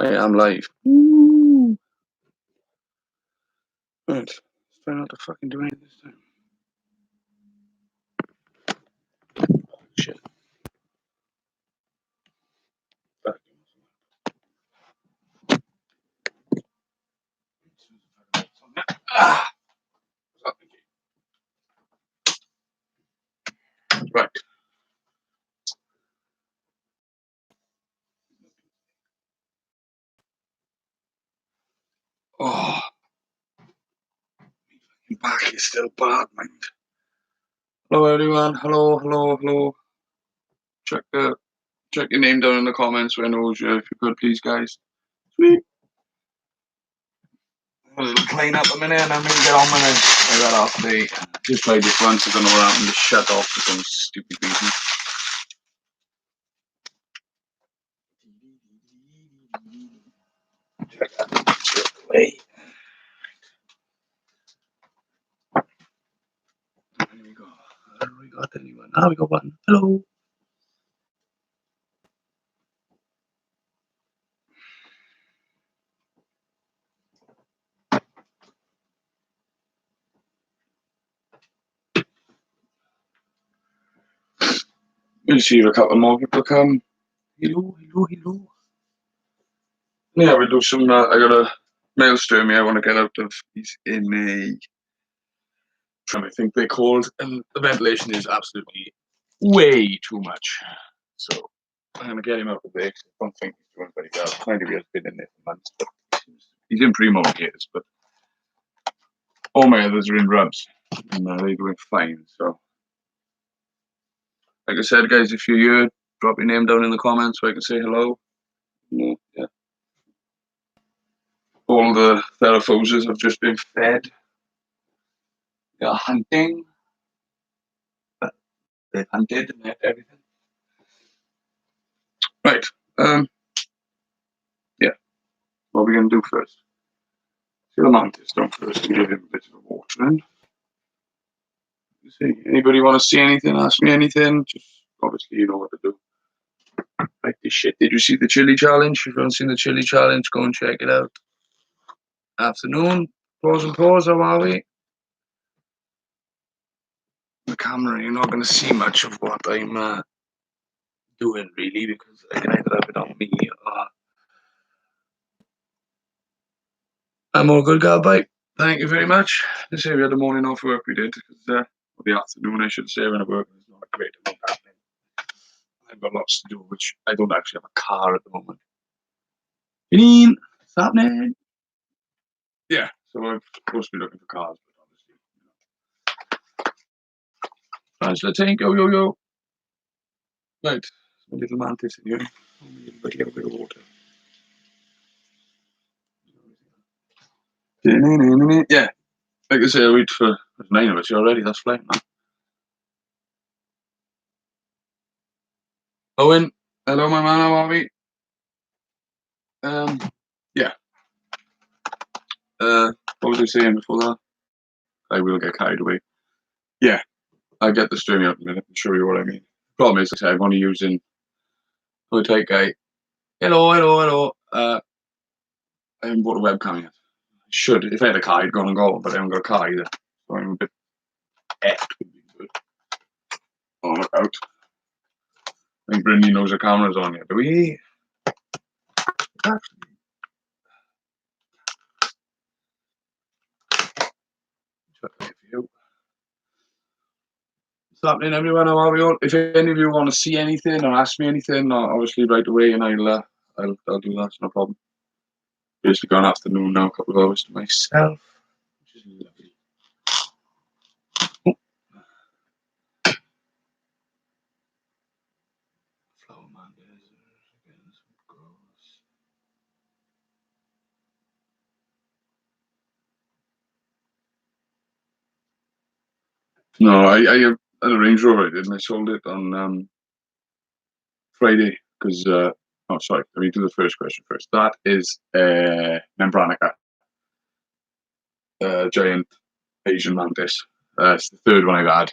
I am live. Woo. Right. Let's try not to fucking do anything this time. Shit. Back. Ah. Right. Oh, my back is still bad, mind. Hello, everyone. Hello. Check your name down in the comments when I know you, if you could, please, guys. Sweet. A little clean up a minute, and I'm gonna get on with it. I got off today. Just played this once. I don't know what happened. Just shut off for some stupid reason. Check that. Play. There we go. We got anyone. Now we got one. Hello. We'll see if a couple more people come. Hello. Yeah, we'll do some. I got a male stirmi I want to get out of. He's in a. I think they called, and the ventilation is absolutely way too much. So I'm gonna get him out of there. I don't think he's doing very well. Kind of has been in there for months, but he's in primo years. But all my others are in rubs, and they're doing fine. So, like I said, guys, if you're here, drop your name down in the comments so I can say hello. Yeah. All the theraphoses have just been fed. They're hunting. They've hunted and ate everything. Right. Yeah. What are we going to do first? See the mantis down first and give him a bit of a watering. See, anybody want to see anything? Ask me anything. Just obviously, you know what to do. Like this shit. Did you see the chili challenge? If you haven't seen the chili challenge, go and check it out. Afternoon. Pause. How are we? The camera, you're not going to see much of what I'm doing really, because I can either have it on me or I'm all good, gal. Bye. Thank you very much. I say we had the morning off work, we did, because or the afternoon, I should say, when I work. It's not a great amount happening. I've got lots to do, which I don't actually have a car at the moment. Janine, what's happening? Yeah, so I'm supposed to be looking for cars, but obviously, Angela Tank, yo. Right, a little mantis in here. A little bit of water. Yeah, like I say, I wait for 9 of us already. That's fine, man. Owen, hello, my man. How are we? Yeah. What was I saying before that? I will get carried away. Yeah, I'll get the streaming out in a minute and show you what I mean. Problem is, I say I'm only using. I'll take a. Hello. I haven't bought a webcam yet. Should, if I had a car, I'd gone and got one, but I haven't got a car either. So I'm a bit effed with being good. Oh, look out. I think Brindy knows the camera's on yet. Do we? What's happening, everyone? How are we all? If any of you want to see anything or ask me anything, obviously right away, and I'll do that. No problem. Basically, got an afternoon now, a couple of hours to myself, which is lovely. Flower man, no, I had a Range Rover, I did, and I sold it on Friday because. Oh, sorry. Let me do the first question first. That is Membranica, giant Asian mantis. It's the third one I've had.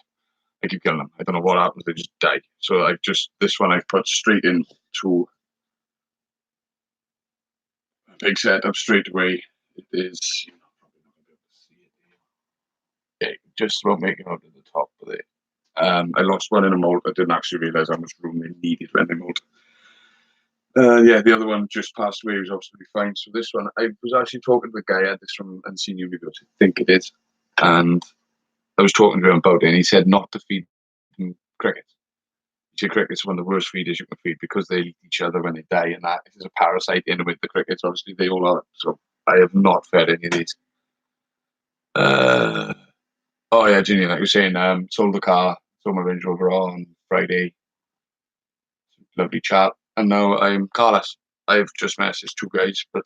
I keep killing them. I don't know what happens. They just die. So this one I've put straight into big setup straight away. It is, you're not probably not going to be able to see it. Yeah, just about making out at the top of it. I lost one in a molt. I didn't actually realise how much room they needed when they molt. Yeah, the other one just passed away. He was absolutely fine. So this one, I was actually talking to the guy. I had this from Unseen Universe. I think it is. And I was talking to him about it, and he said not to feed them crickets. He said crickets are one of the worst feeders you can feed because they eat each other when they die, and that if there's a parasite in with the crickets, obviously they all are. So I have not fed any of these. Oh yeah, Ginny, like you were saying, sold the car, sold my Range Rover on Friday. Lovely chat, and now I'm carless. I've just messaged two guys, but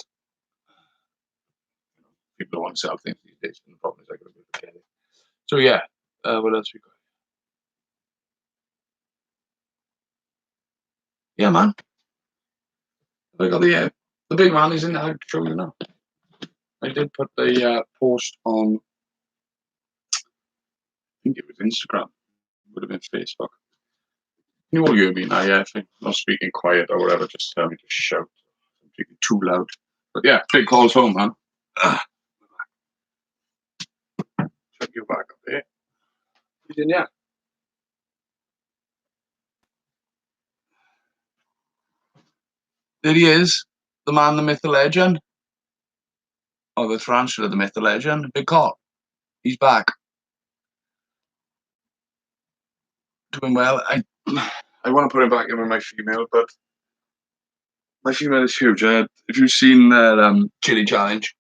people don't want to sell things these days, and the problem is I got to go get it. So yeah, what else we got? Yeah, man. I got the big man is in there. I'll show you now. I did put the post on. I think it was Instagram. It would have been Facebook. You all hear me now, yeah. If I'm not speaking quiet or whatever, just tell me to shout. I'm speaking too loud. But yeah, big calls home, man. Check you back up there. He's in, yeah. There he is. The man, the myth, the legend. Or the tarantula, the myth, the legend. Big call. He's back. Doing well. I want to put him back in with my female, but my female is huge. If you've seen that chili challenge,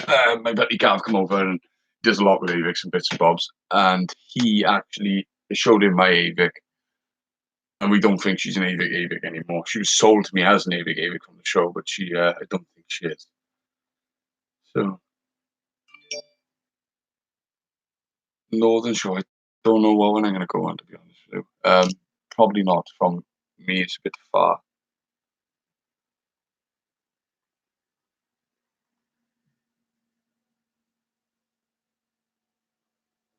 my buddy Gav come over and does a lot with Avix and bits and bobs, and he actually showed him my Avic, and we don't think she's an Avic anymore. She was sold to me as an Avic from the show, but she I don't think she is. So Northern Shore, I don't know what one I'm going to go on, to be honest with you. Probably not from me. It's a bit far.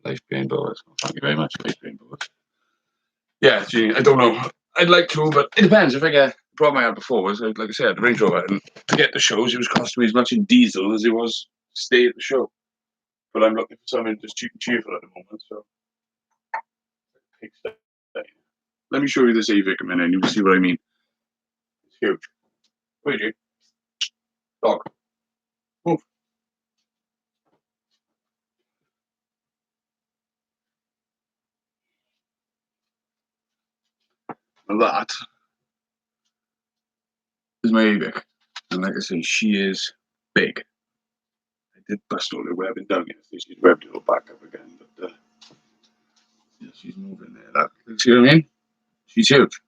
Life being boas. Thank you very much, Life being boas. Yeah, gee, I don't know. I'd like to, but it depends. If I get the problem I had before was, like I said, the Range Rover, and to get the shows, it was costing me as much in diesel as it was to stay at the show. But I'm looking for something just cheap and cheerful at the moment. So, let me show you this Avic a minute, and you'll see what I mean. It's huge. Wait, you dog, move. And that is my Avic, and like I say, she is big. I did bust all the webbing down yesterday. She's webbed it all back up again, but yeah, she's moving there. You see what I mean? She's huge.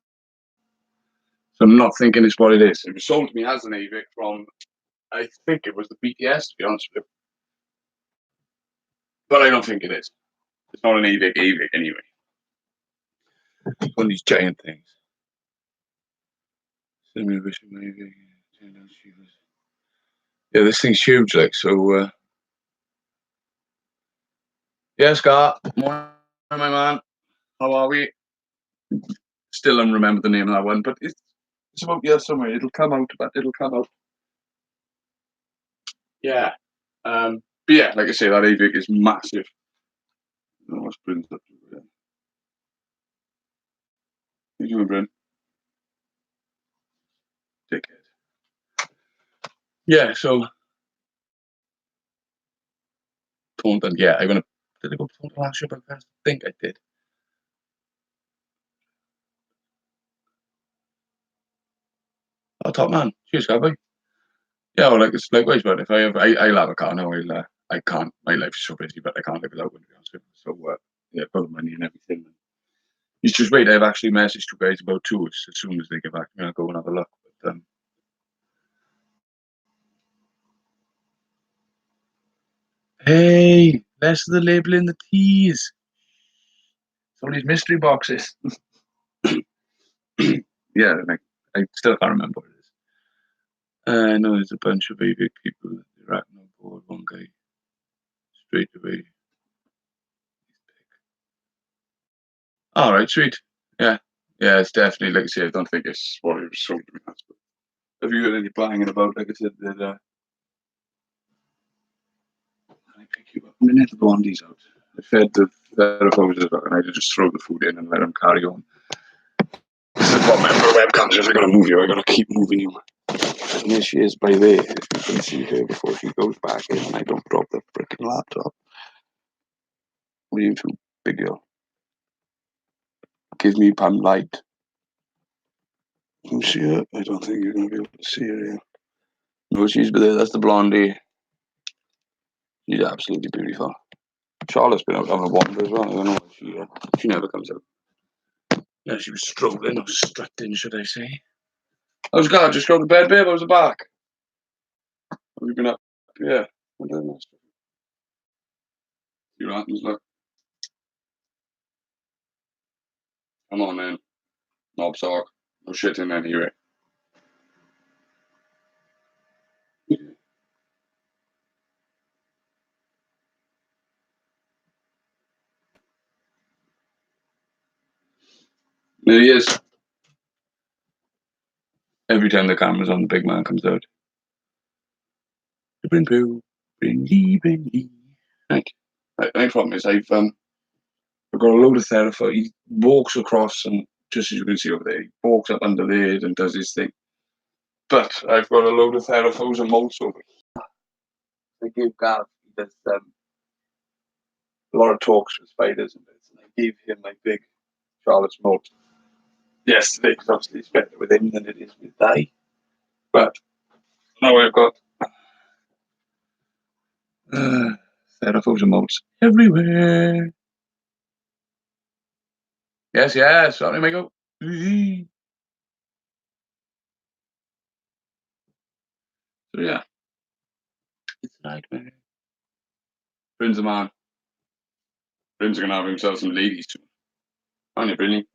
So I'm not thinking it's what it is. It was sold to me as an AVIC from, I think it was the BTS, to be honest with you. But I don't think it is. It's not an AVIC anyway. It's one of these giant things. Yeah, this thing's huge, like, so, yeah, Scott, morning, my man. How are we? Still don't remember the name of that one, but it's about here somewhere. It'll come out, but it'll come out. Yeah. But yeah, like I say, that AVIC is massive. Oh, what's Bryn's up to? What are you doing, Bryn? Dickhead. Yeah, so Taunton, yeah, I'm gonna. Did I go to Taunton last year? I think I did. Oh, top man. Cheers, cowboy. Yeah, well, like it's likewise, but if I have, I'll have a car now. I can't. My life's so busy, but I can't live without one. To be honest with you. So yeah, got the money and everything. It's just wait. I've actually messaged two guys about tours. As soon as they get back, I'm gonna go and have a look. But hey, less of the label in the teas. Some of these mystery boxes. Yeah, like I still can't remember what it is. I know there's a bunch of AV people that are acting on board. One guy straight away. All right, sweet. Yeah, yeah, it's definitely like I say. I don't think it's what it was sold to me as. But have you got any banging about? Like I said, that I pick you up a minute, the blondie's out. I fed the theraposes back and I just throw the food in and let them carry on. This is the problem for the webcams. If I gotta move you, I gotta keep moving you. And there she is by there. If you can see her before she goes back in and I don't drop the freaking laptop. What are you two, big girl? Give me Pam light. Can you see her? I don't think you're gonna be able to see her here. No, she's there. That's the blondie. She's absolutely beautiful. Charlotte's been out having a wander as well. I don't know why she never comes out. Yeah, she was strolling or strutting, should I say. How's God? Just go to bed, babe. How's the back? Have you been up? Yeah. Your happens, look. Come on, then. Knob sock. No shit in anyway. There he is. Every time the camera's on, the big man comes out. Brindley. Right. My problem is I've got a load of therapy. He walks across and just as you can see over there, he walks up under there and does his thing. But I've got a load of therapos and molts over here. I gave Gav, he does a lot of talks with spiders and bits, and I gave him my big Charlotte's molt yesterday because obviously it's better with him than it is with Di. But now I've got therapos and molts everywhere. Yes, sorry, Michael. So yeah, it's a nightmare. Bryn's a man. Bryn's gonna have himself some ladies too. Aren't you, Brinny?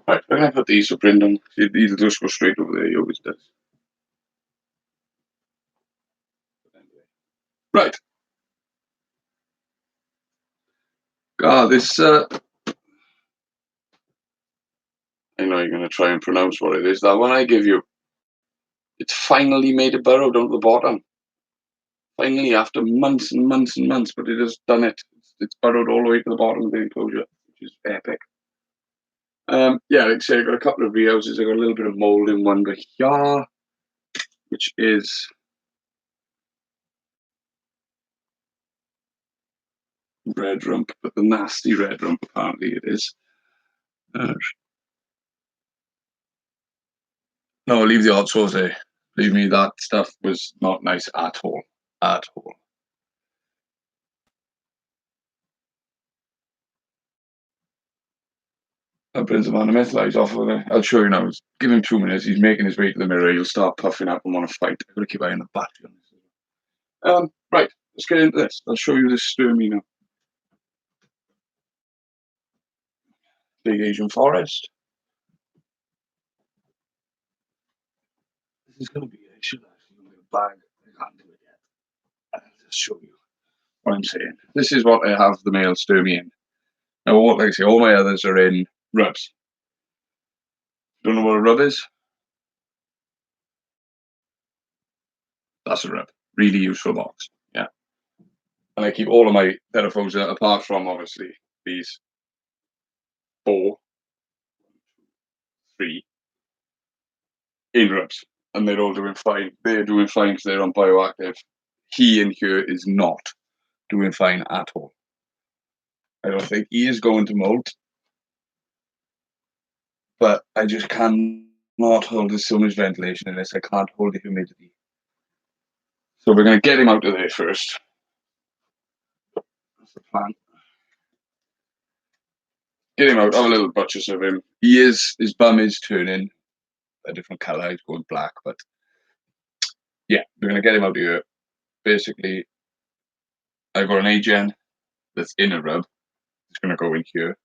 Right, we're gonna put these for Brendan. He'll just go straight over there, he always does. Right. God, this I know you're gonna try and pronounce what it is. That one I give you. It's finally made a burrow down to the bottom. Finally, after months and months and months, but it has done it. It's burrowed all the way to the bottom of the enclosure, which is epic. Yeah, like I say, I got a couple of rehouses. I got a little bit of mold in one but here, which is red rump, but the nasty red rump apparently it is. No, leave the odd sauce there. Believe me, that stuff was not nice at all. At all. That brings him on the myth. He's off with it. I'll show you now. Give him 2 minutes. He's making his way to the mirror. He'll start puffing up and want to fight. I've got to keep eye on the battery on this. Right, let's get into this. I'll show you this stirmi now. Big Asian forest. This is going to be, I should actually get a bag. I can't do it yet. I'll just show you what I'm saying. This is what I have the male stirmi in. Now, like I say, all my others are in rubs. Don't know what a rub is? That's a rub. Really useful box. Yeah. And I keep all of my Theraphosa, apart from obviously these 4, 3, in rubs. And they're all doing fine. They're doing fine because they're on bioactive. He in here is not doing fine at all. I don't think he is going to molt. But I just cannot hold. There's so much ventilation in this. I can't hold the humidity. So we're going to get him out of there first. That's the plan. Get him out. Have a little butchers of him. His bum is turning a different colour. He's going black. But yeah, we're going to get him out of here. Basically, I've got an AGen that's in a rub. It's going to go in here.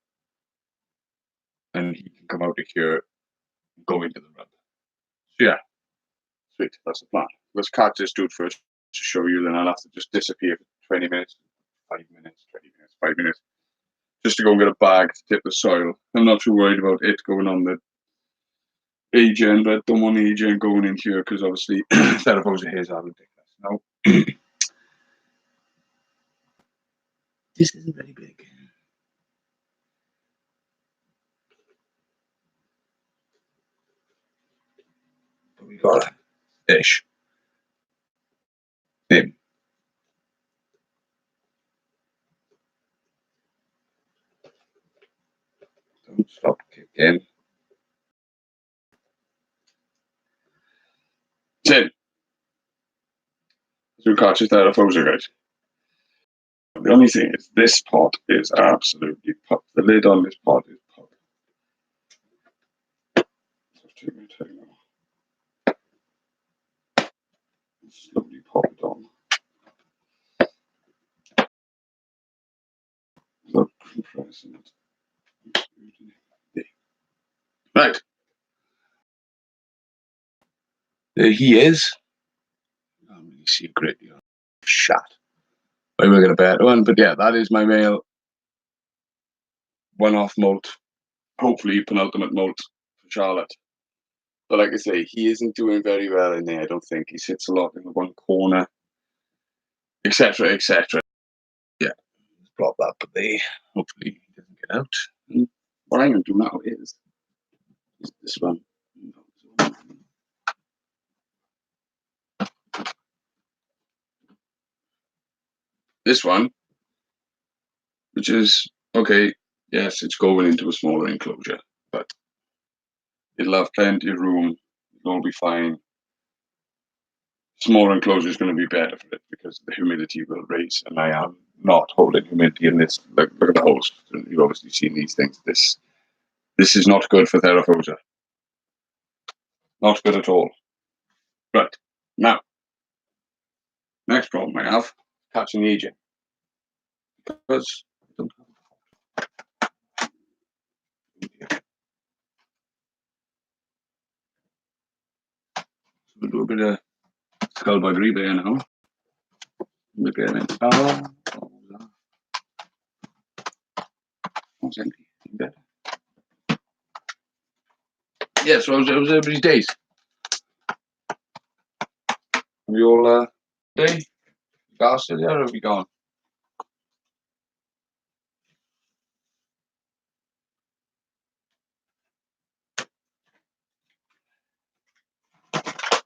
And he can come out of here and go into the rub. So yeah, sweet. That's the plan. Let's catch this dude first to show you. Then I'll have to just disappear for 20 minutes. 5 minutes, 20 minutes, 5 minutes. Just to go and get a bag to tip the soil. I'm not too worried about it going on the AGen, but I don't want the AGen going in here because obviously Theraphosa hairs are ridiculous. Now, This isn't very big. But we got a fish. Maybe. Don't stop kicking. 10. So we can't just out of focus, guys. The only thing is, this pot is absolutely popped. The lid on this pot is popped. Slowly pop it on. Without compressing it. Right. There he is. I can't really see a great deal. Shot. Maybe we're going to better one, but yeah, that is my male one-off molt. Hopefully, penultimate molt for Charlotte. But like I say, he isn't doing very well in there, I don't think. He sits a lot in the one corner, etc., etc. Yeah, plop that up there. Hopefully, he doesn't get out. And what I'm going to do now is this one. This one, which is, okay, yes, it's going into a smaller enclosure, but it'll have plenty of room. It'll all be fine. Smaller enclosure is going to be better for it because the humidity will raise, and I am not holding humidity in this. Look at the holes. You've obviously seen these things. This is not good for Theraphosa. Not good at all. Right. Now, next problem I have, catching the agent. Because I don't have so we'll do a bit of skullbuggery there now. Maybe I meant, it's empty. Better. Yeah, so it was everybody's days. Have you all day? Gas still there or have you gone?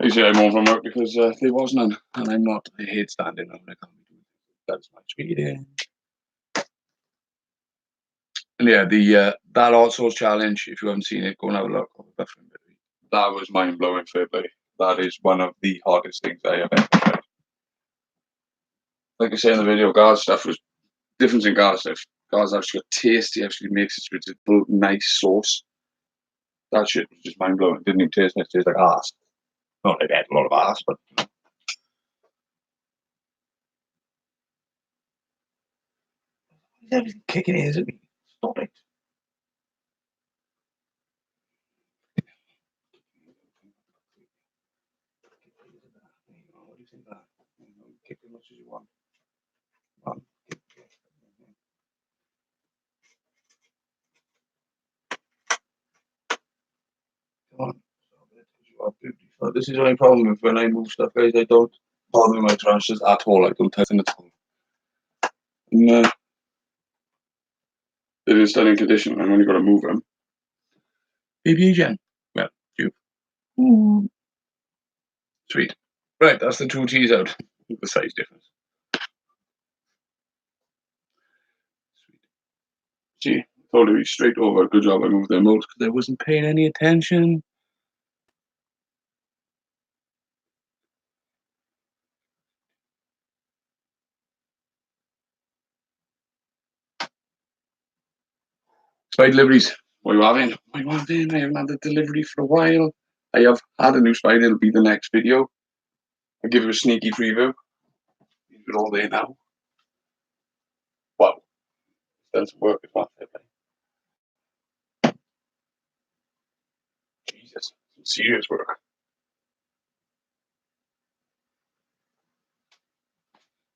Usually I'm home from work because there was none, and I'm not. I hate standing up. I can't be doing that as much reading. And yeah, the that outsource challenge. If you haven't seen it, go and have a look. That was mind blowing, Fairplay. That is one of the hardest things I have ever tried. Like I say in the video, guard stuff was difference in guard stuff. Guard's actually got taste. He actually makes it so it's a nice sauce. That shit was just mind blowing. It didn't even taste nice. It tasted like ass. Not like I had a lot of ass, but is everything kicking in, isn't it? Stop it. What do you think of that? Kick as much as you want. Come on. So this is my problem with when I move stuff, guys. I don't bother with my trashes at all. I don't touch them at all. And it is still in condition. I'm only going to move them. Baby Jen. Well, you. Ooh. Sweet. Right, that's the two T's out. The size difference. Sweet. See, totally straight over. Good job I moved them out because I wasn't paying any attention. Spy deliveries. What are you having? What are you having? I haven't had a delivery for a while. I have had a new spider. It'll be the next video. I'll give you a sneaky preview. Leave it all there now. Wow. Done some work as well. Jesus. Some serious work.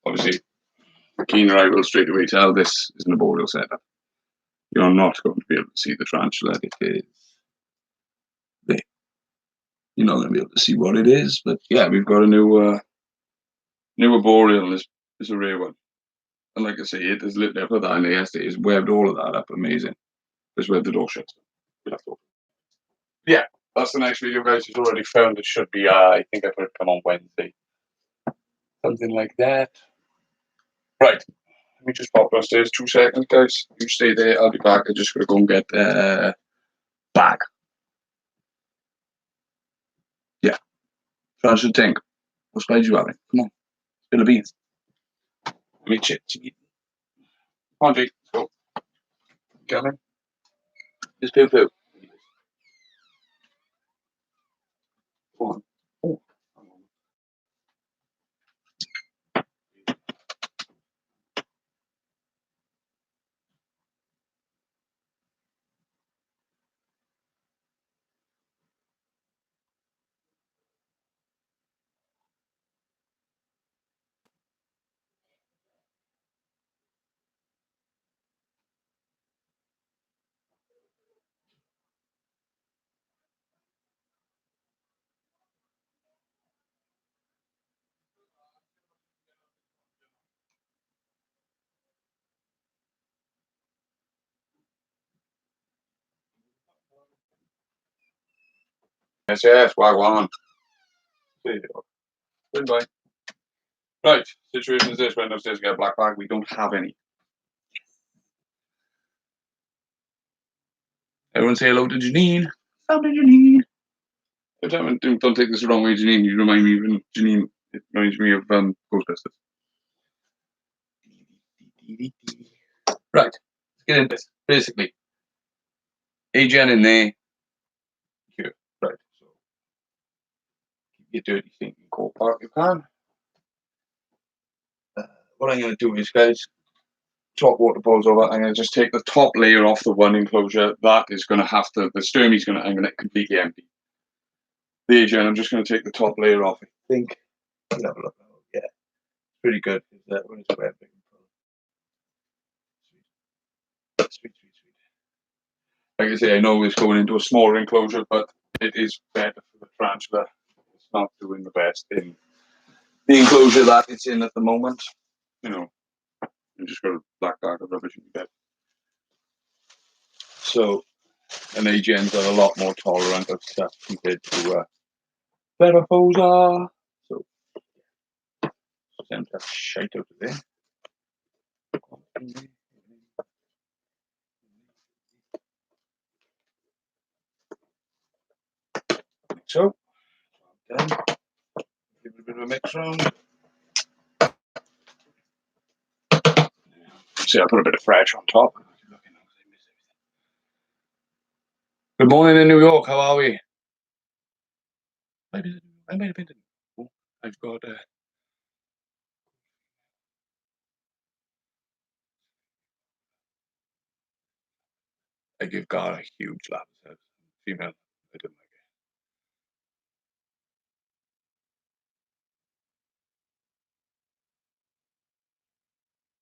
Obviously, the keen eye will straight away tell this is an arboreal setup. You're not going to be able to see the tarantula. It is there. You're not going to be able to see what it is, but yeah, we've got a new arboreal. This is a rare one. And like I say, it is literally, I put that in there yesterday, it's webbed all of that up, amazing. Just webbed the door shut. Yeah, that's the next video, guys. It's already filmed. It should be, I think I put it come on Wednesday. Something like that. Right. Let me just pop downstairs 2 seconds, guys. You stay there. I'll be back. I'm just going to go and get bag. Yeah. So I should think. What side you having? Come on. Spill the beans. Let me chit. Come on, Jake. Let's go. Coming. Just poo poo. Come on. Oh. Yes, wagwan. There you go. Goodbye. Right, situation is this, went upstairs to get a black bag, we don't have any. Everyone say hello to Janine. Hello to Janine. Don't take this the wrong way, Janine. You remind me of Janine. It reminds me of Ghostbusters. Right, let's get into this. Basically, AGN in there. Here. Right, so keep your dirty thinking core park you can. What I'm going to do is, guys, top water balls over. I'm going to just take the top layer off the one enclosure. That is going to have to, the stirmi's going to, I'm going to completely empty. The AGN, I'm just going to take the top layer off. I think, let's have a look. Yeah, pretty good. When it's wet, sweet. Like I say, I know it's going into a smaller enclosure, but it is better for the tarantula. It's not doing the best in the enclosure that it's in at the moment. You know, you just got a black bag of rubbish in your bed. So, an AGN's got a lot more tolerant of stuff compared to better hose are. So, send that shite out of there. So, done. Give it a bit of a mix around. See, I put a bit of fresh on top. Good morning in New York. How are we? I might have been. Oh, I've got. I give God a huge lap. Female. I didn't like it.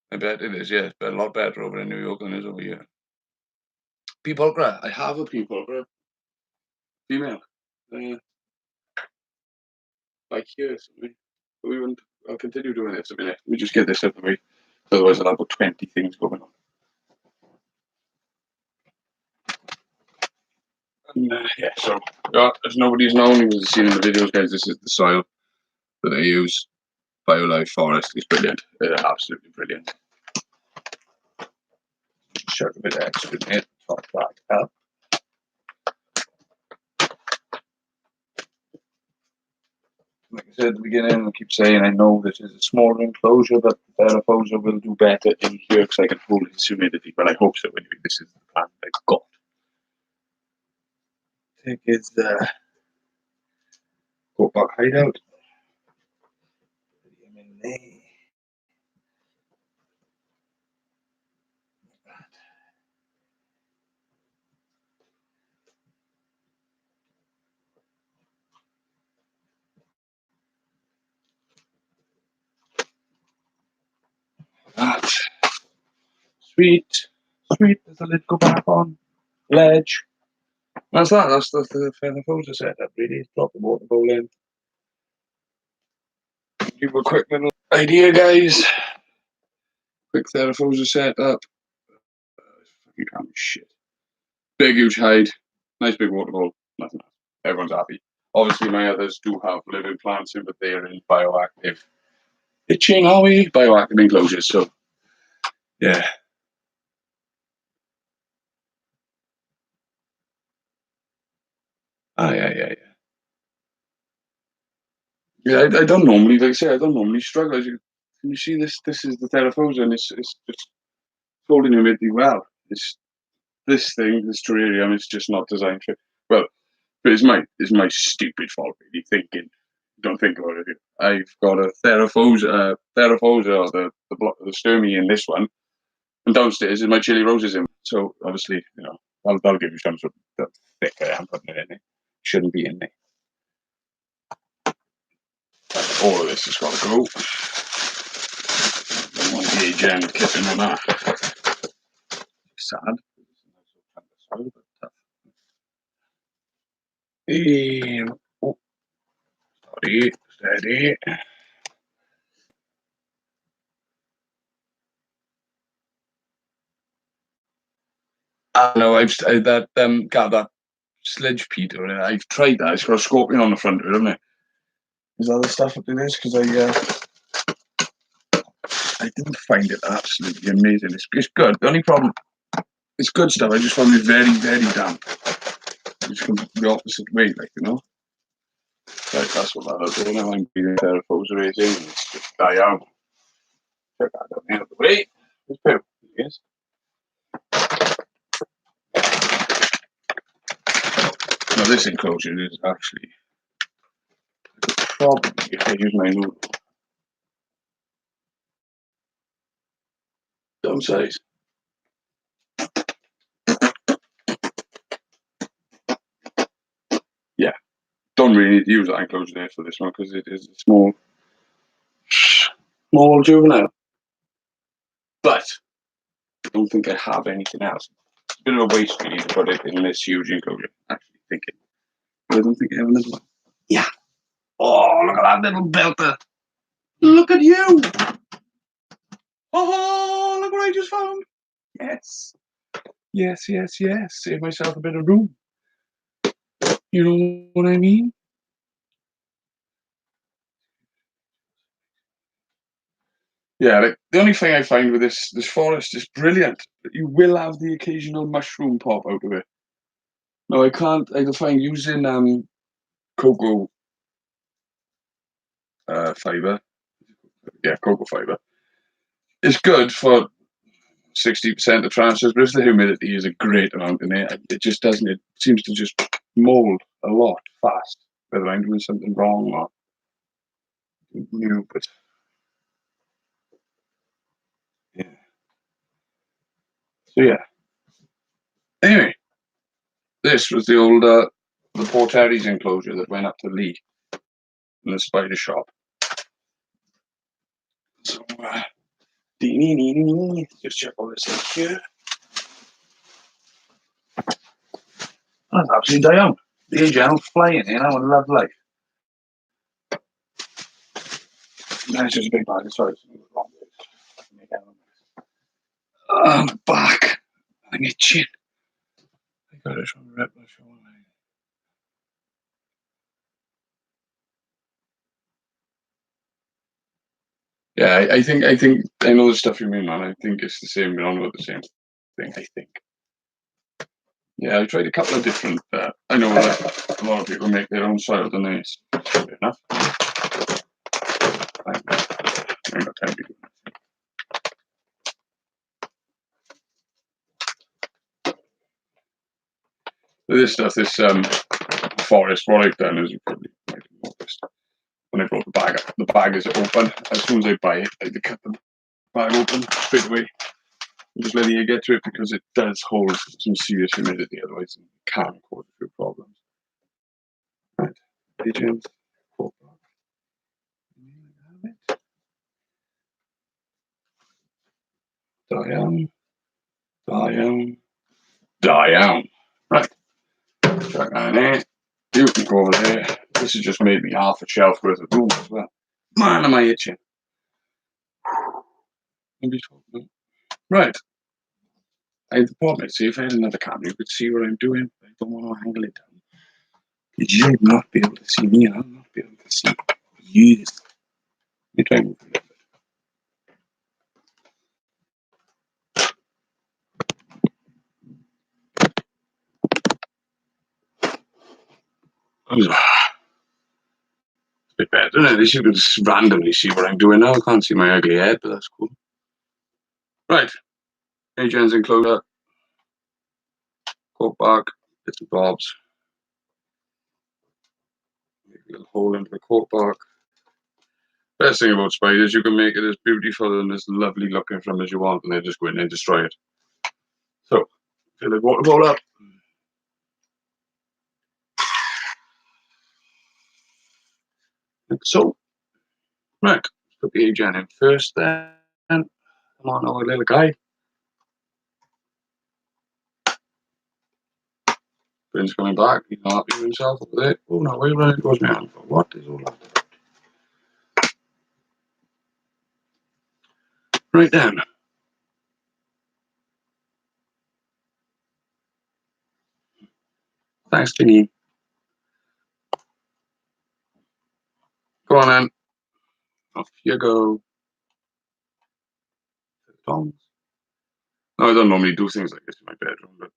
I bet it is. Yes, but a lot better over in New York than it is over here. Peepulcra. I have a peepulcra. Female. Like here. So we won't. I'll continue doing this a minute. Let me just get this out of the way. Otherwise, I'll have about 20 things going on. Yeah, so as nobody's known, you will have seen in the videos, guys, this is the soil that I use. BioLife Forest is brilliant. Absolutely brilliant. Chuck a bit of extra in it, top that up. Like I said at the beginning, I keep saying I know this is a smaller enclosure, but the better enclosure will do better in here because I can hold its humidity. But I hope so anyway. This is the plan I got. I think it's the go back hideout. That. Sweet. There's a lid go back on. Ledge. That's that. That's the feather filter setup, really. Drop the water bowl in. Give a quick little idea, guys. Quick theraphos are set up. Fucking can't be shit. Big huge hide. Nice big waterfall. Nothing else. Everyone's happy. Obviously, my others do have living plants in, but they're in bioactive pitching, are we? Bioactive enclosures. So, yeah. Ah, yeah. Yeah, I don't normally, like I say, I don't normally struggle. As you, can you see this? This is the Terraphosa, and it's just holding humidity well. This thing, this terrarium, is just not designed for. Well, but it's my stupid fault, really. Thinking, don't think about it. I've got a Terraphosa, or the stirmi in this one, and downstairs is my chili roses in. So obviously, that'll give you some sort of thick. I'm putting it in there. Shouldn't be in there. All of this has got to go. Don't want the agent kissing on that. Sad. Oh, sorry, steady. I know that sledge Pete or I've tried that. It's got a scorpion on the front of it, hasn't it? Is that the stuff that it is? Because I didn't find it absolutely amazing. It's good. The only problem, it's good stuff. I just found it very, very damp. It's the opposite way, Right, that's what that'll do now. I'm being Terraphosa raising, and it's just die out. Check that down out of the way. There's Pooh. Yes. Now this enclosure is actually probably, if I use my noodle, downsize. Yeah, don't really need to use that enclosure there for this one because it is a small juvenile. But I don't think I have anything else. It's a bit of a waste really to put it in this huge enclosure. Actually thinking, but I don't think I have another one. Yeah. Oh, look at that little belter! Look at you! Oh, look what I just found! Yes. Save myself a bit of room. You know what I mean? Yeah, like the only thing I find with this forest is brilliant. But you will have the occasional mushroom pop out of it. No, I can't. I find using cocoa fiber. Yeah, cocoa fiber. It's good for 60% of transfers, but if the humidity is a great amount in it, it just doesn't. It seems to just mold a lot fast. Whether I'm doing something wrong or new, but yeah. So yeah. Anyway, this was the Port Terry's enclosure that went up to Lee in the spider shop. So just check all this out here. That's absolutely down. The angel flying, I love life. That's just a big bag. Sorry, I'm back. I'm itching. I got it from rip my shoulder. Yeah, I think I know the stuff you mean, man. I think it's the same. We're on about the same thing. I think. Yeah, I tried a couple of different. I know that a lot of people make their own soil, don't they? Fair enough. I'm not time to do this stuff. This forest. What I've done is you probably might have noticed when I brought the bag up. The bag is open. As soon as I buy it, I cut the bag open straight away. Just letting you get to it because it does hold some serious humidity, otherwise it can cause a few problems. Right, agent, Diane, Diane, Diane. Right, check that in. You can go over there. This has just made me half a shelf worth of room as well. Man, am I itching. Right. The problem is, see, if I had another camera, you could see what I'm doing. I don't want to angle it down. You'll not be able to see me, and I'll not be able to see you. Let me try and move a little bit. It's a bit better, isn't it? At least you can just randomly see what I'm doing now. I can't see my ugly head, but that's cool. Right. Agents enclosure, coat back, bits and bobs. Make a little hole into the coat back. Best thing about spiders, you can make it as beautiful and as lovely looking from as you want, and they just go in and destroy it. So, fill the water bowl up. Like so. Right. Let's put the agent in first then. Come on, our little guy. Finn's coming back. He's not happy with himself over there. Oh no, where running towards my hand for? What is all that? Right then. Thanks, Tinny. Go on then. Off you go. Tongs. No, I don't normally do things like this in my bedroom, but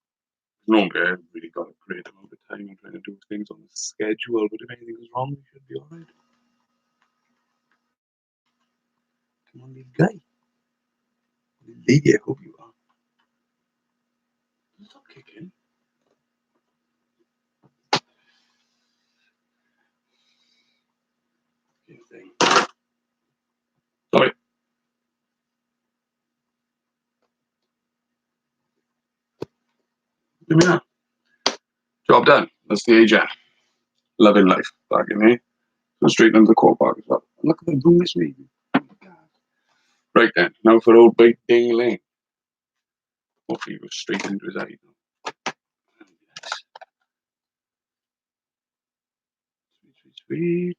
normally I've really got a great amount of time. I'm trying to do things on the schedule, but if anything is wrong, we should be alright. Come on, little guy. Little lady, I hope you are. Stop kicking. Sorry. Give me that. Job done. That's the agent. Loving life. Back in here. Go straight into the core park as well. Look at the boom this me. Right then. Now for old big ding lane. Hopefully he goes straight into his eye. Yes. Sweet, sweet, sweet.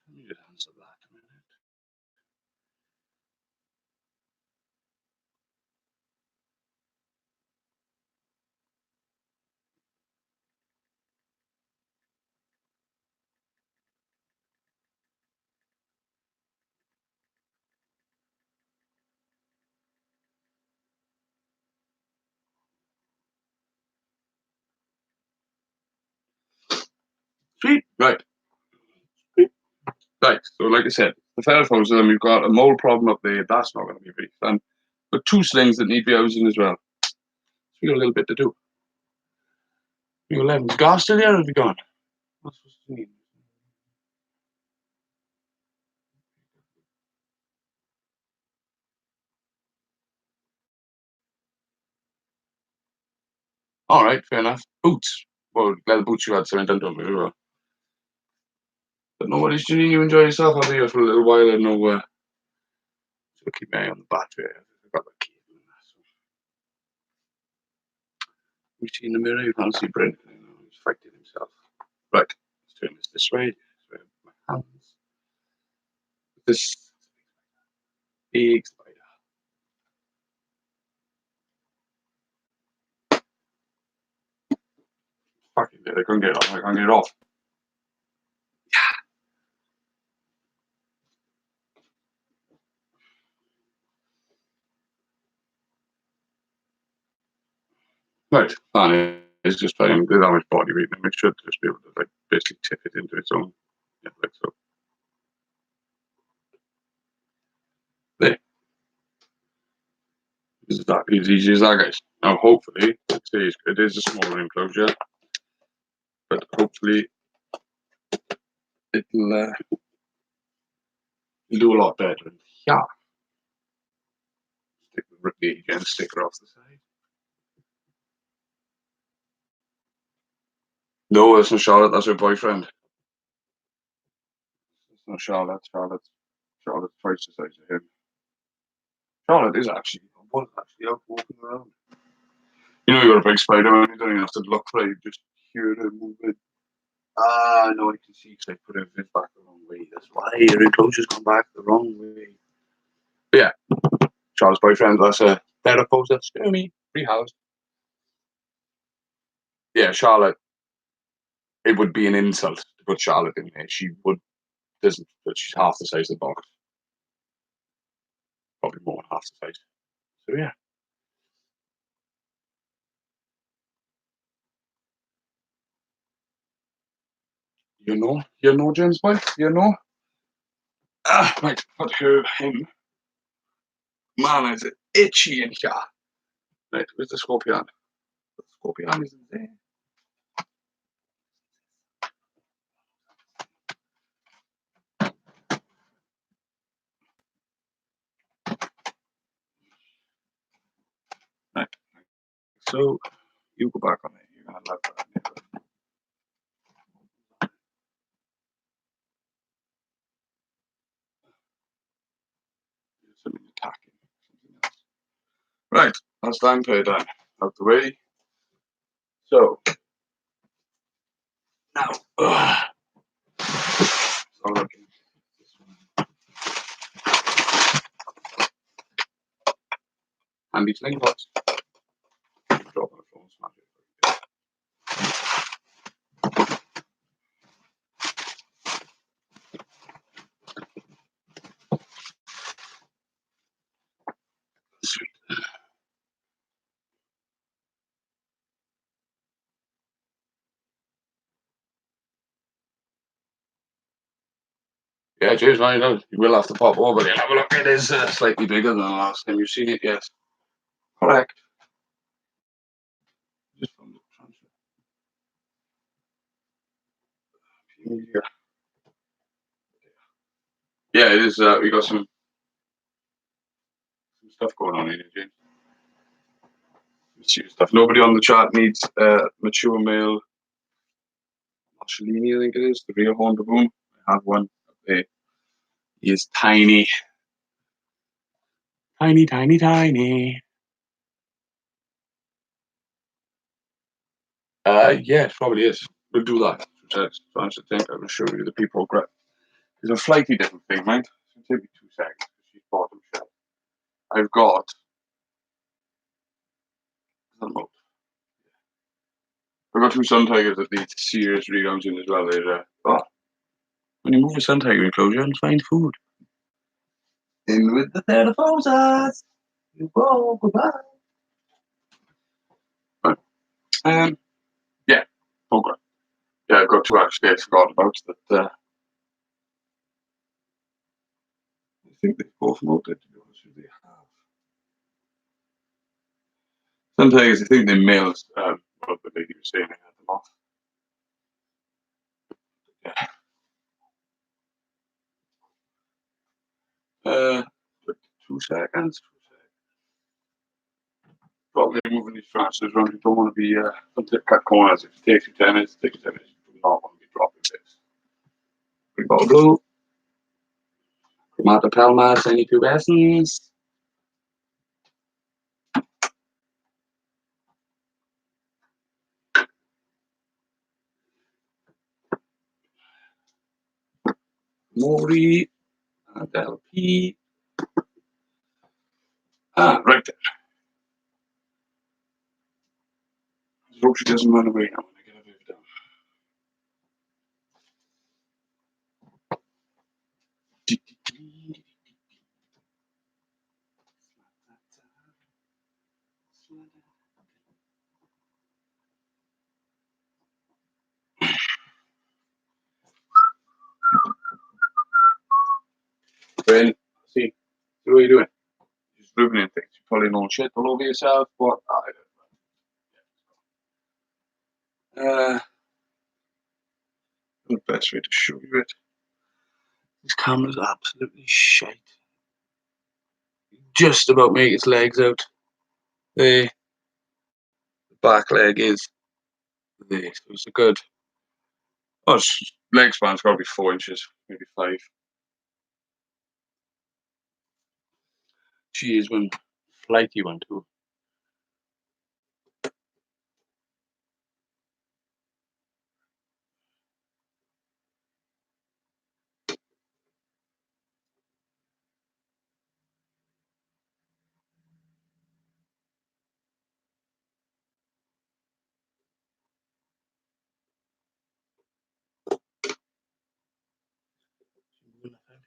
Let me just answer that a minute. Sweet. Right. Sweet. Right. So like I said, the Fairphones, then we've got a mole problem up there. That's not going to be very fun. But two slings that need rehousing as well. So we got a little bit to do. You 11's gas still there or have you gone? What's supposed to mean? All right, fair enough. Boots. Well, leather boots you had something done to me. Well. But no worries, Ginny. You enjoy yourself. I'll be here for a little while. I know so keep my eye on the battery. I've got the key. You see in the mirror, you can't see Brendan. He's fighting himself. Right, let's turn this way. My hands. This big spider. Fucking dead. I can't get it off. I can't get it off. Right, fine. It's just trying to do that much body weight, and it should just be able to like basically tip it into its own. Yeah, like so. There. It's that easy as that, guys. Now, hopefully, it is a smaller enclosure, but hopefully it'll do a lot better. Yeah. Rip the again sticker off the side. No, that's not Charlotte. That's her boyfriend. It's not Charlotte. Charlotte's twice the size of him. Charlotte is actually out walking around. You know, you got a big spider, man. You don't even have to look for it. You just hear it moving. Ah, no, I can see because I put everything back the wrong way. That's why your enclosure's gone back the wrong way. But yeah, Charlotte's boyfriend. That's a therapist. Stirmi, rehoused. Yeah, Charlotte. It would be an insult to put Charlotte in here. She would doesn't, but she's half the size of the box. Probably more than half the size. So yeah. You know, James boy, you know. Right, put her in. Man, is it itchy in here. Right, where's the scorpion? The scorpion isn't there. Right, so you go back on it. You're gonna love that. Something attacking. Something else. Right, that's vampire done. Out the way. So now, so looking. Handy sling box. Drop on the floor, smash it. Sweet. Yeah, cheers, man. You will have to pop over there and have a look. It is slightly bigger than the last time you've seen it, yes. Correct. Just from the transfer. Yeah, it is. We got some stuff going on here, James. Serious stuff. Nobody on the chat needs mature male Marshallini, I think it is, the real horn baboon. I have one up there. He is tiny. Tiny, tiny, tiny. Yeah, it probably is. We'll do that. Trying to think, I will show you the people grab. It's a slightly different thing, mind. It'll take me 2 seconds because she's bottom shell. I've got. I've got two sun tigers that need serious rehousing as well. When you move a sun tiger enclosure and find food. In with the theraposes. You go, goodbye. Right. Yeah, okay. Yeah, I've got two actually I forgot about that. I think they've both molted, to be honest with you. Sun tigers, I think they males, what the lady was saying, I had them off. Yeah. 2 seconds. Probably moving these transfers around. You don't want to be cut corners. If it takes you 10 minutes, it takes 10 minutes. You do not want to be dropping this. We've got blue. Tomato palmas, any two essence. Mori. LP. Right there. I hope she doesn't run away now when I get her moved down. Well, see what are you doing? Just ruining things. You're pulling all shit all over yourself. What? I don't know. The best way to show you it. This camera's absolutely shite. Just about make its legs out. There. The back leg is there. So it's a good. Oh, its leg span's got to be 4 inches, maybe 5. She is one flighty one too.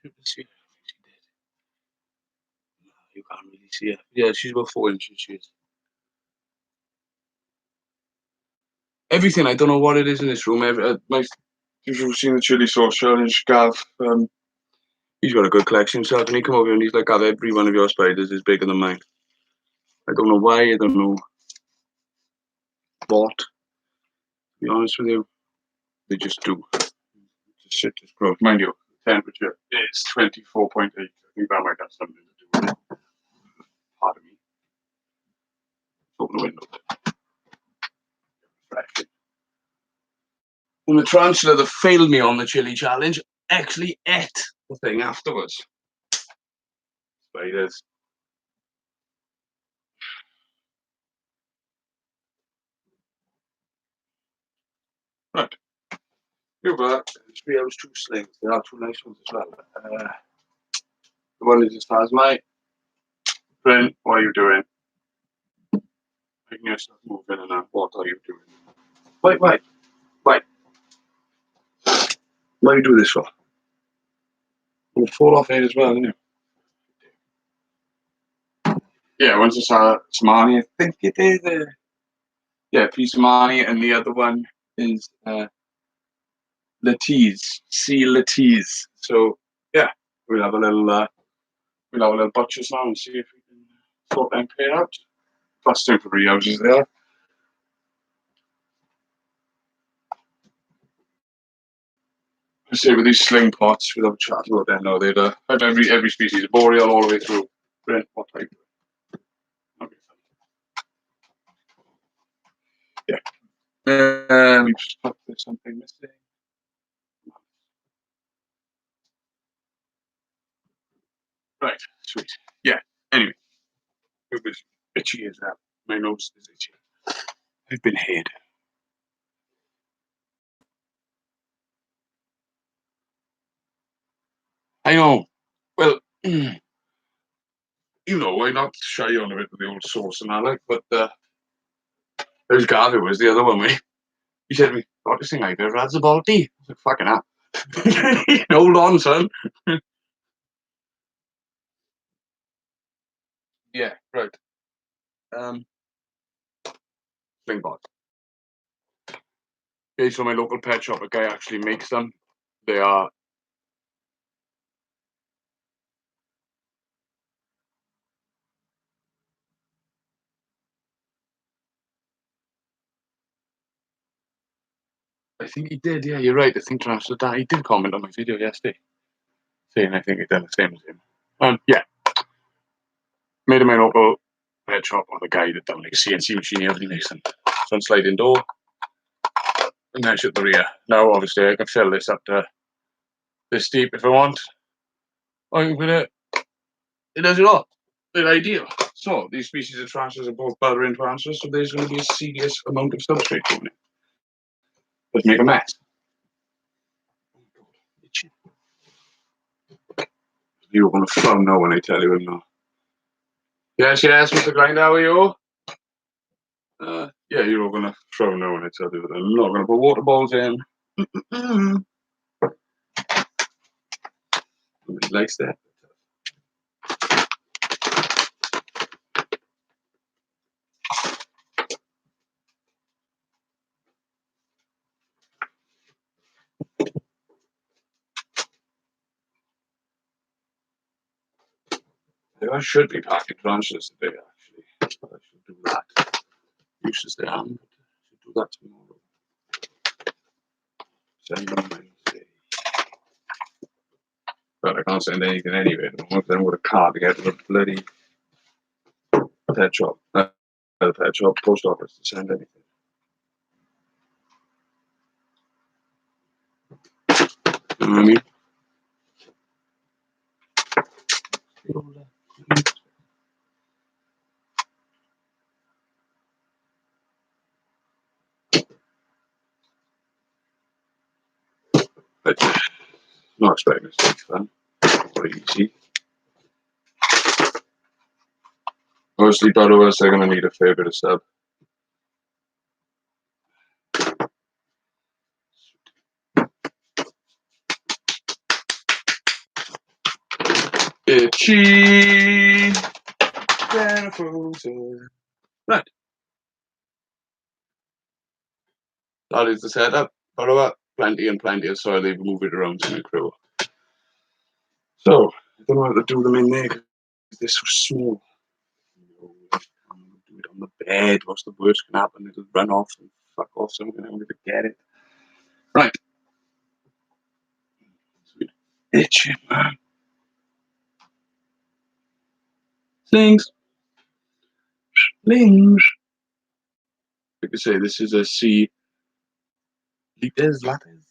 See her. She did. No, you can't really see her. Yeah, she's about 4 inches. She is. Everything. I don't know what it is in this room. If you've seen the chili sauce challenge, Gav, he's got a good collection himself, and he come over here and he's like, Gav, every one of your spiders is bigger than mine. I don't know why. I don't know what. To be honest with you, they just do. Shit just grows. Mind you, the temperature is 24.8. I think that might have something to do with it. Pardon me. Open the window. Refreshing. And the tarantula that failed me on the chili challenge actually ate the thing afterwards. Spiders. Right. Here we are. 3 hours, 2 slings. They are 2 nice ones as well. The one is as far as my friend, what are you doing? Making yourself move in and out. What are you doing? Wait. Why you do this for? You'll fall off here as well, isn't you? Yeah, one's a Somali, I think it is. Yeah, P-Somali, and the other one is Latees, C. Latees. So yeah, we'll have a little butchers now and see if we can sort them clear out. First time for rehouses there. I say with these sling pots, without chatting about them now, they'd have every species of boreal all the way through. Brent, what type? Okay. Yeah. We've stuck with something missing. Right, sweet. Yeah. Anyway, it was itchy as hell. My nose is itchy. I've been hid. I know. Well, I'm not shy on a bit with the old sauce and all that, but there's Gav who was the other one, mate. He said to me, "What this thing I better add the balti." I was like, fucking hell. Hold on, son. Yeah, right. Sling pot. Okay, so my local pet shop, a guy actually makes them. They are I think he did, yeah, you're right. I think Transfer that he did comment on my video yesterday. Saying I think he done the same as him. Yeah. Made him my local pet shop on the guy that done like CNC machine, everything makes them. Front sliding door. And then shut the rear. Now obviously I can fill this up to this deep if I want. I'm gonna it does it all. They're ideal. So these species of transfers are both buttering transfers, so there's gonna be a serious amount of substrate going in. Let's make a mess. You're gonna frown now when I tell you no. Yes, Mr. Grinder, how are you? Yeah, you're all gonna throw no when I tell you that I'm not gonna put water balls in. Nobody likes that. I should be packing branches today, actually. I should do that. Useless they am, but I should do that tomorrow. Send on Wednesday. But I can't send anything anyway at the moment. Then with a car to get to the bloody pet shop. The pet shop, post office to send anything. You know what I mean? But not expecting this to be fun. Pretty easy. Mostly Butterworths, they're going to need a fair bit of sub. Itchy. Right. That is the setup. However, plenty and plenty of soil. They've moved it around to my crew. So, I don't know how to do them in there because they're so small. No, I'm going to do it on the bed. What's the worst can happen? It'll run off and fuck off something. I'm going to get it. Right. Sweet. Itchy, man. Slings. Slings. Like I say, this is a C. Liters, lattes.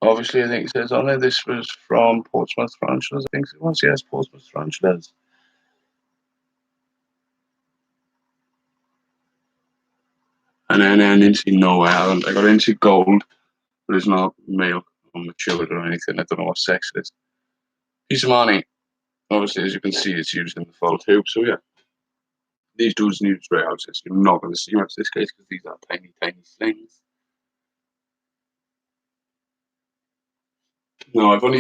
Obviously, I think it says on there this was from Portsmouth Tarantulas. I think it was. Yes, Portsmouth Tarantulas. And then NC, no, I haven't. I got NC gold, but it's not male or matured or anything. I don't know what sex it is. Piece of money. Obviously, as you can see, it's used in the full tube. So yeah, these dudes need rehousings. You're not going to see much this case because these are tiny, tiny slings. No, I've got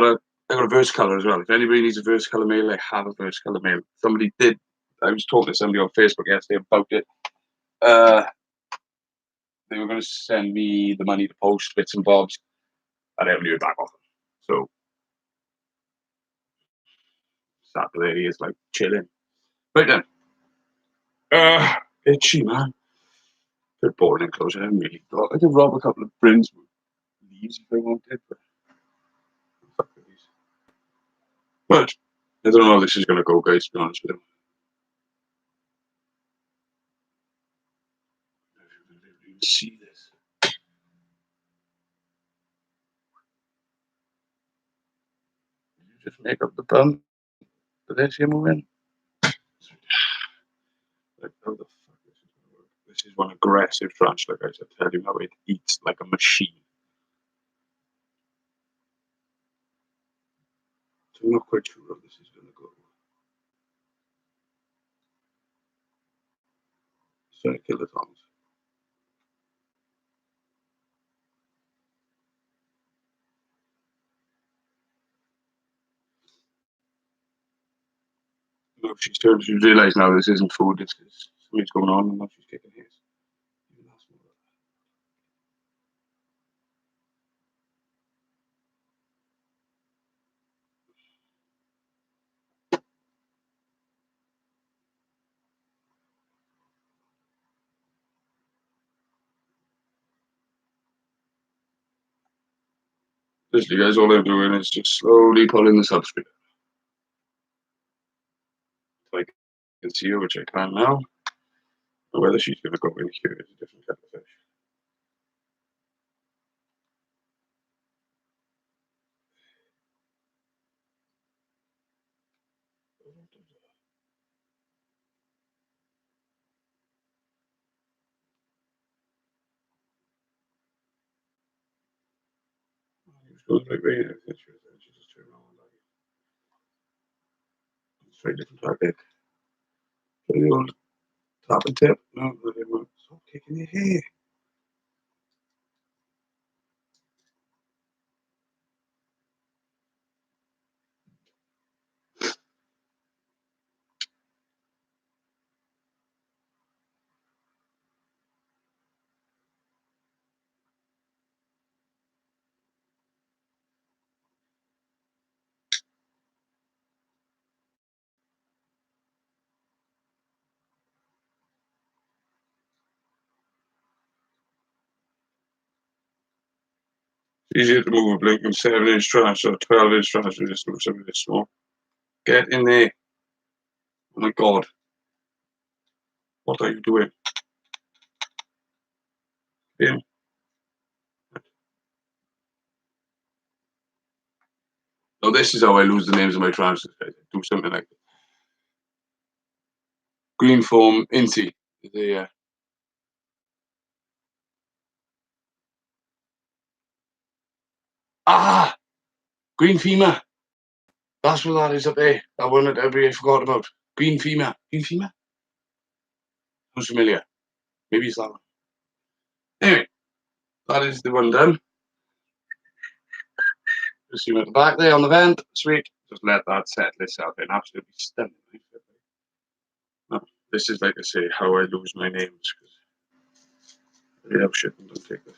a verse color as well. If anybody needs a verse color male, I have a verse color male. Somebody did. I was talking to somebody on Facebook yesterday about it. They were going to send me the money to post bits and bobs, and I haven't heard back off them. So Saturday is like chilling. Right then. Itchy, man. Bit boring and close. I haven't really got. I could rob a couple of brins with leaves if I wanted, but fuck with these. But I don't know how this is going to go, guys, to be honest with you. I don't even see this. Did you just make up the bum for this here moving? Like, how the fuck is this going to work? This is one aggressive tarantula, guys. I tell you how it eats like a machine. So I'm not quite sure how this is going to go. It's trying to kill the tongs. No, she's turned. She's realised now this isn't food. It's because something's going on, and now she's kicking his. Literally, guys, all I'm doing is just slowly pulling the substrate. So I can see her, which I can now. And whether she's going to go in here is a different type of fish. Goes right way in. She just turned around like it's very different tactic. So the old top and tip. No, they won't stop kicking your hair. It's easier to move a blink than 7-inch trash or 12-inch trash. You just move something this small. Get in there. Oh my god. What are you doing? In. So this is how I lose the names of my transfers. Do something like this. Green foam, Incy. The green femur. That's what that is up there. That one that everybody forgot about. Green femur. Green femur? Sounds familiar. Maybe it's that one. Anyway, that is the one done. Just see at the back there on the vent. Sweet. Just let that settle itself in. Absolutely stunning. No, this is, like I say, how I lose my names. Yeah, shit, don't take this.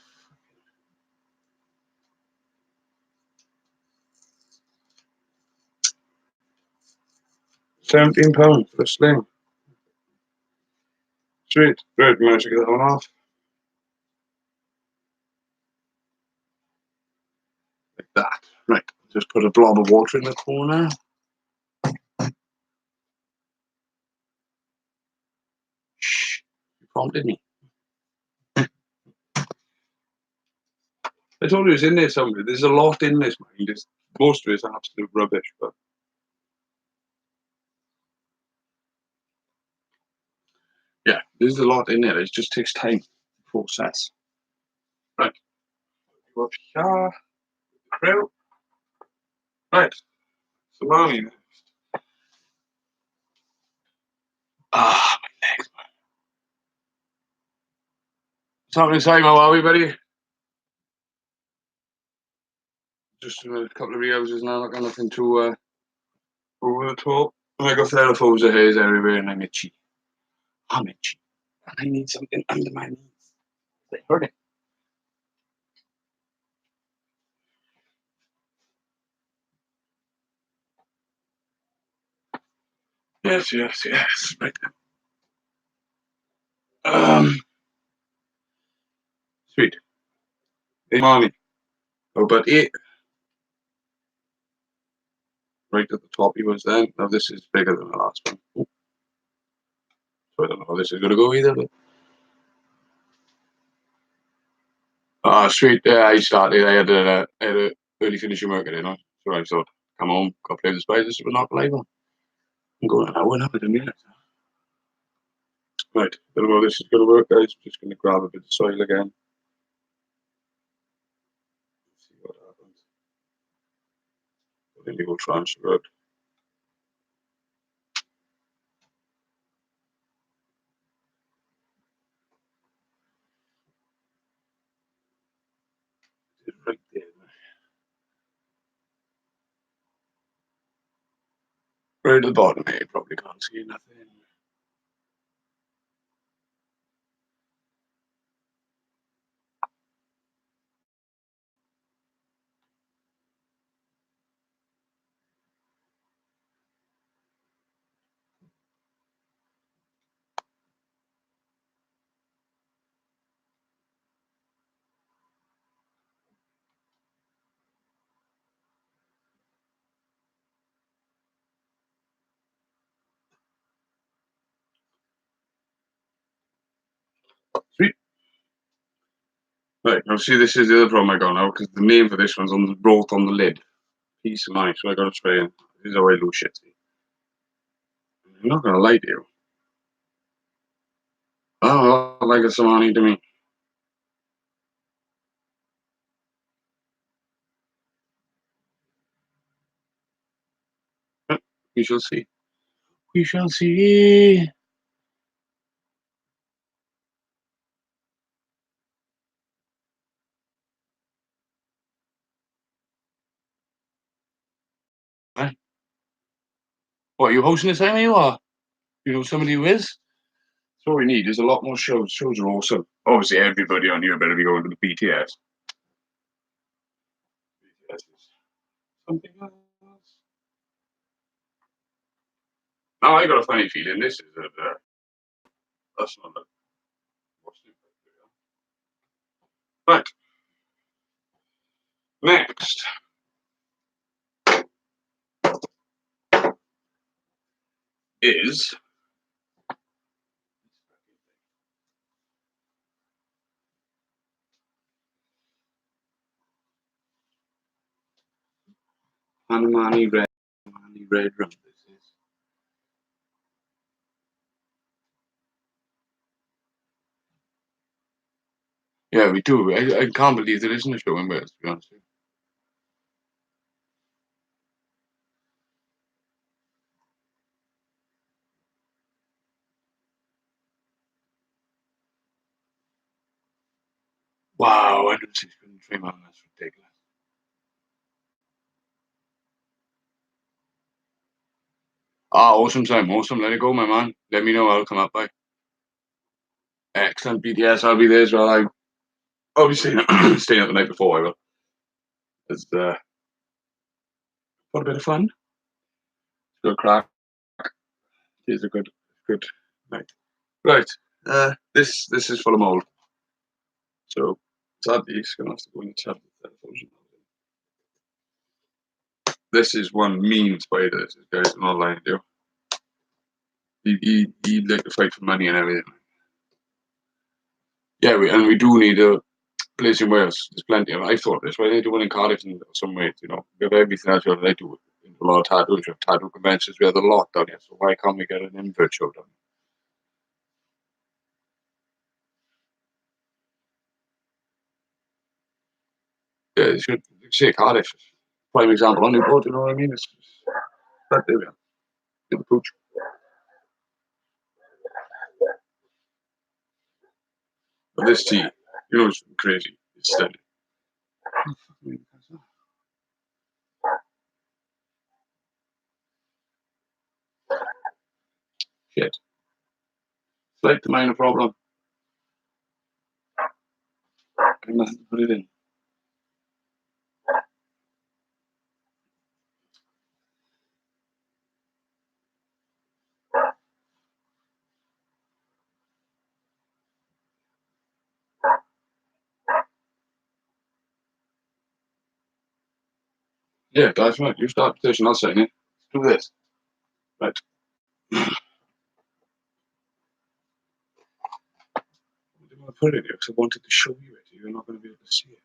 £17 for a sling. Sweet. Right, managed to get that one off. Like that. Right. Just put a blob of water in the corner. Shh. You prompted me. I told you it's in there somewhere. There's a lot in this mind. Most of it's absolute rubbish, but yeah, there's a lot in there. It just takes time to process. Right. Go up here. Crew. Right. Salami. Ah, my legs. Something inside, how are we, buddy? Just a couple of rehouses now, not got nothing to over the top. I got theraphosa hairs everywhere and I'm itchy. I'm itchy. And I need something under my knees. They hurt it. Yes, yes, yes. Right. Sweet. Hey, mommy. Oh, but it right at the top he was then. Now this is bigger than the last one. Ooh, so I don't know how this is gonna go either, but sweet. Yeah, I started. I had a early finishing work at it, know. So I thought, come home, go play with the spiders, but not live on. I'm going an hour now in a minute. Right, don't know how this is gonna work, guys. Just gonna grab a bit of soil again. See what happens. Then you will transfer it. Right there. Right at the bottom here, you probably can't see nothing. Sweet. Right, now see this is the other problem I got now, because the name for this one's wrote on the lid. Peace of mind, so I got to spray it. This is how I lose shit. I'm not gonna lie to you. Oh, like a salami to me. We shall see. We shall see. Right. What, are you hosting this time, you are? You know somebody who is? That's all we need is a lot more shows. Shows are awesome. Obviously, everybody on here better be going to the BTS. BTS is something else. Now I got a funny feeling this is that's not a what's it? Right. Next is Hanumani Red. Hanumani Red Rum. This is. Yeah, we do. I can't believe there isn't a show in Wales, to be honest with you. Wow, 163 man, that's ridiculous. Ah, awesome time, awesome. Let it go, my man. Let me know. I'll come up by. Excellent, BTS. I'll be there as well. I'll be staying, staying up the night before. I will. It's what a bit of fun. Good crack. It's a good night. Right. This is full of mold. So sadly, it's gonna have to go in the tub. This is one mean spider. This guy's not lying to you. He'd like to fight for money and everything. Yeah, we do need a place in Wales. There's plenty. I thought this. Why they do one in Cardiff in some way? You know, we have everything else. They do a lot of tattoos. We have tattoo conventions. We have a lot down here. So why can't we get an invert show down here? Yeah, you should say Cardiff. Prime example on Newport. You know what I mean? But there we are. Get the pooch. But this tea, you know, it's crazy. It's steady. Shit. Like the minor problem. I nothing to put it in. Yeah, that's right. You start the petition. I'll sign it. Do this. Right. I didn't want to put it here because I wanted to show you it. You're not going to be able to see it.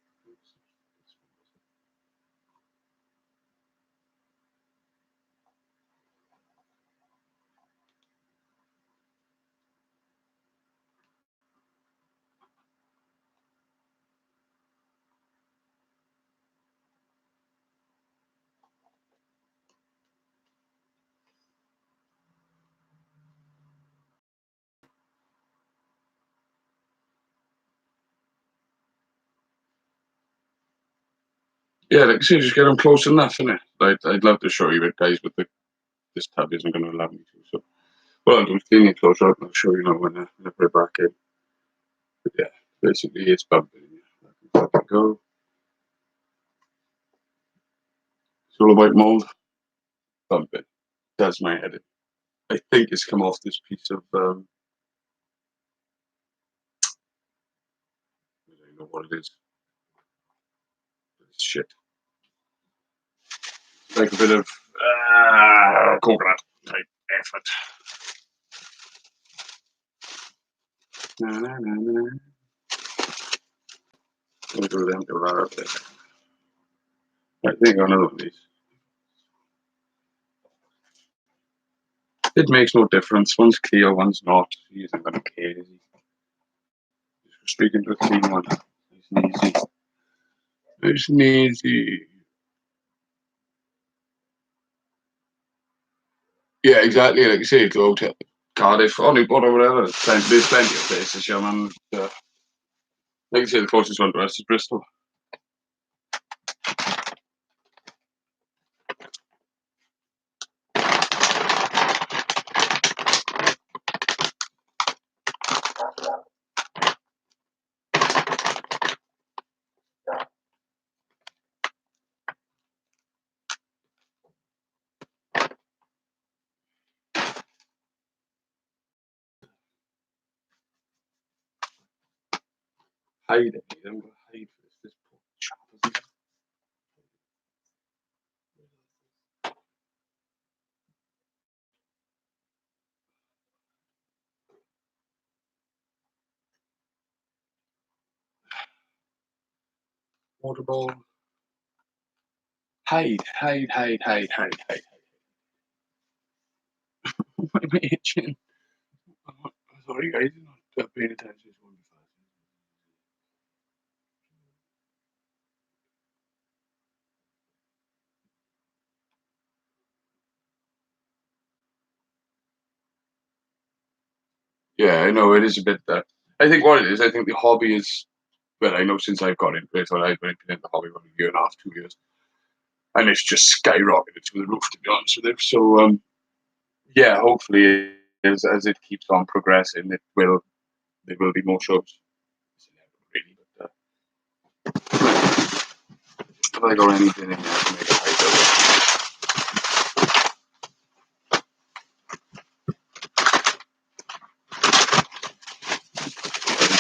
Yeah, like I say, just get them close enough, innit? I'd love to show you it, guys, but this tab isn't going to allow me to. So, well, I'll do is clean it closer up and I'll show you now when I put it back in. But yeah, basically, it's bumping. Let it go. It's all about mold. Bumping. That's my edit. I think it's come off this piece of, I don't know what it is. It's shit. Like a bit of coconut type effort. Na, na, na, na. Let me do them to run up there. I think another one of these. It makes no difference. One's clear, one's not. He isn't going to care, is he? Just speaking to a clean one. Nice and easy. Nice and easy. Yeah, exactly. Like you say, go to Cardiff or Newport or whatever. There's plenty of places, yeah, man. Like you say, the closest one to us is Bristol. Hide it. You don't got to hide for this poor chap, isn't it? Water ball. Hide. Why am I itching? Sorry, guys. Not paying attention. Yeah, I know it is a bit. I think what it is, I think the hobby is well, I know since I've got into it, or I've been into the hobby about a year and a half, 2 years, and it's just skyrocketed to the roof, to be honest with you. So, yeah, hopefully, as it keeps on progressing, there will be more shows. Really, but have I got anything in there to make a hype of?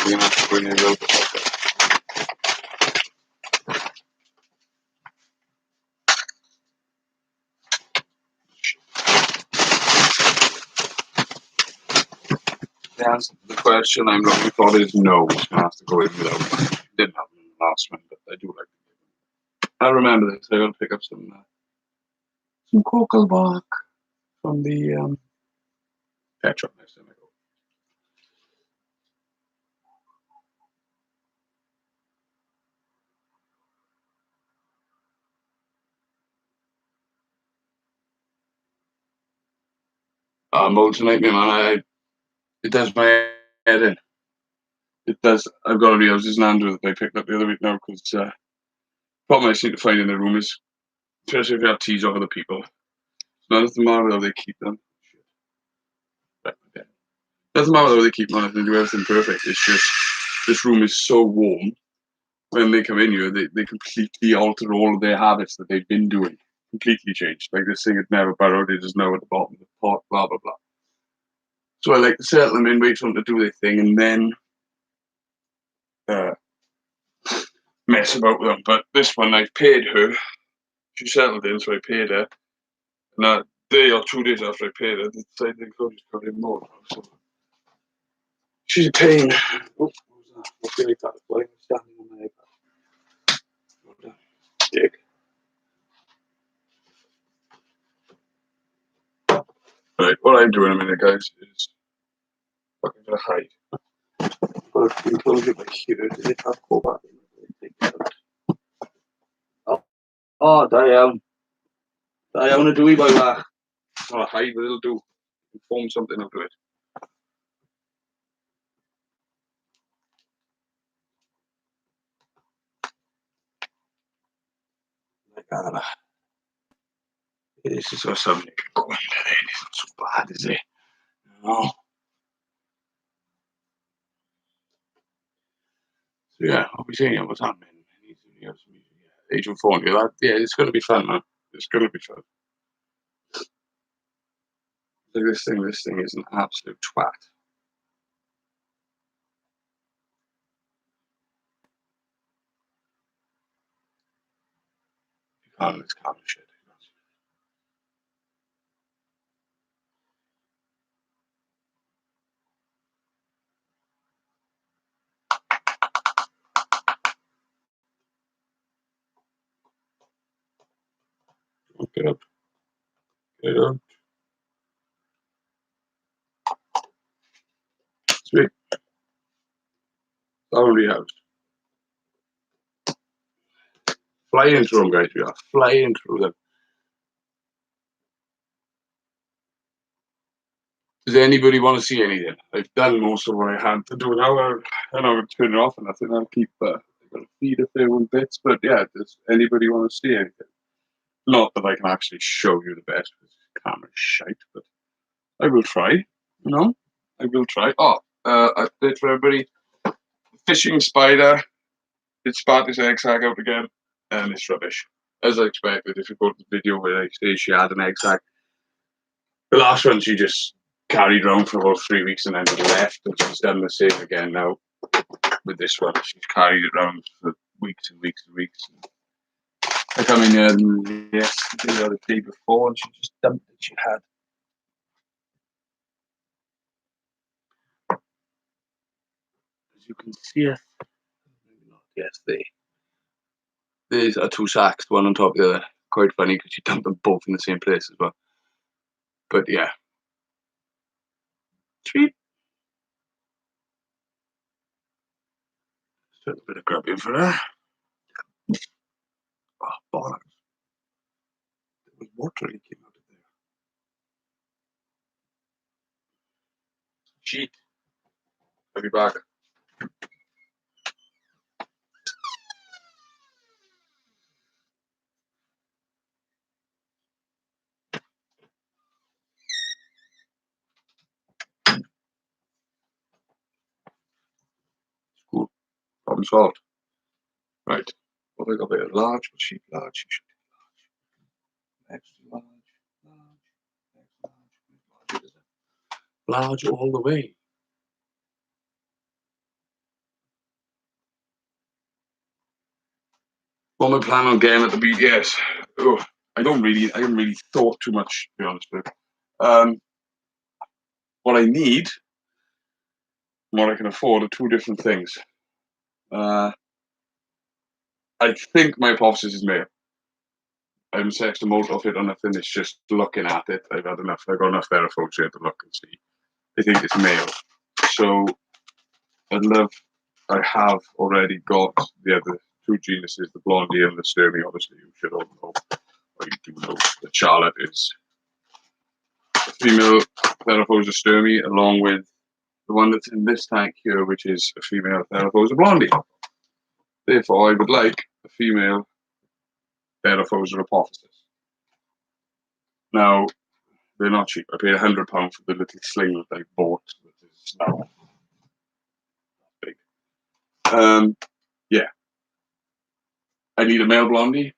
We're gonna have to bring it a little bit like that. The answer to the question I'm looking for is no. It's gonna have to go in without one. Didn't happen in the last one, but I do like it. I remember this. I gotta pick up some cocoa bark from the pet shop next time I go. Mold tonight, man. It does my head in. It does. I've got a rehouses in Andrew that I picked up the other week now because problem I seem to find in the room is, especially if you have teas off other people, it's not nothing matter how they keep them. Right, okay. Doesn't matter how they keep them on it and do everything perfect. It's just this room is so warm. When they come in here, they completely alter all of their habits that they've been doing. Completely changed. Like this thing had never burrowed, it is now at the bottom of the pot, blah, blah, blah. So I like to settle them in, wait for them to do their thing, and then uh, mess about with them. But this one, I paid her. She settled in, so I paid her. And a day or 2 days after I paid her, they decided they could just got in more. So she's a pain. Oh, what was that? What's the iPad? Why am I standing on my iPad? Dick. Right, what I'm doing in a minute, guys, is fucking gonna hide. But I've been told you by here, did it have go back? Oh, I want to do it by that. I'll hide, but it'll do. Form something up to it. Like that. This is what something could go in there. It isn't so bad, is it? No. So yeah, I'll be seeing what's happening. Agent 4, that, yeah, it's going to be fun, man. It's going to be fun. Like this thing is an absolute twat. You can't, it's kind of shit. Get up, get up. Sweet. Already house. Flying through them, guys. We are flying through them. Does anybody want to see anything? I've done most of what I had to do now. I know I'm turn it off and I think I'll keep I'm gonna feed a few bits, but yeah, does anybody want to see anything? Not that I can actually show you the best because the camera's shite, but I will try. You know, I will try. Oh, I did for everybody. Fishing spider. It spat his egg sac out again, and it's rubbish. As I expected, if you go to the video where I say she had an egg sac, the last one she just carried around for about 3 weeks and then left, and she's done the same again now with this one. She's carried it around for weeks and weeks and weeks. I come in here yesterday or the day before, and she just dumped it. She had. As you can see it, yes, these are two sacks, one on top of the other. Quite funny because she dumped them both in the same place as well. But yeah, sweet. Just a bit of grabbing for her. Oh, bollocks. There was water leaking out of there. Sheet. I'll be back. problem solved. Right. What have I got there? Large, but sheep large, she should be large. Extra large, large, extra large. Large, is it? Large all the way. What am I planning on getting at the BTS? Oh, I haven't really thought too much, to be honest with you. What I need and what I can afford are two different things. I think my hypothesis is male. I haven't searched the motor of it or nothing. It's just looking at it. I've got enough theraphones here to look and see. I think it's male. So I have already got the other two genuses, the blondie and the stirmi. Obviously, you should all know, or you do know, that Charlotte is a female Theraphosa stirmi, along with the one that's in this tank here, which is a female Theraphosa blondie. Therefore, I would like a female Theraphosa apophysis. Now, they're not cheap. I paid £100 for the little sling that I bought, that is now big. Yeah. I need a male blondie,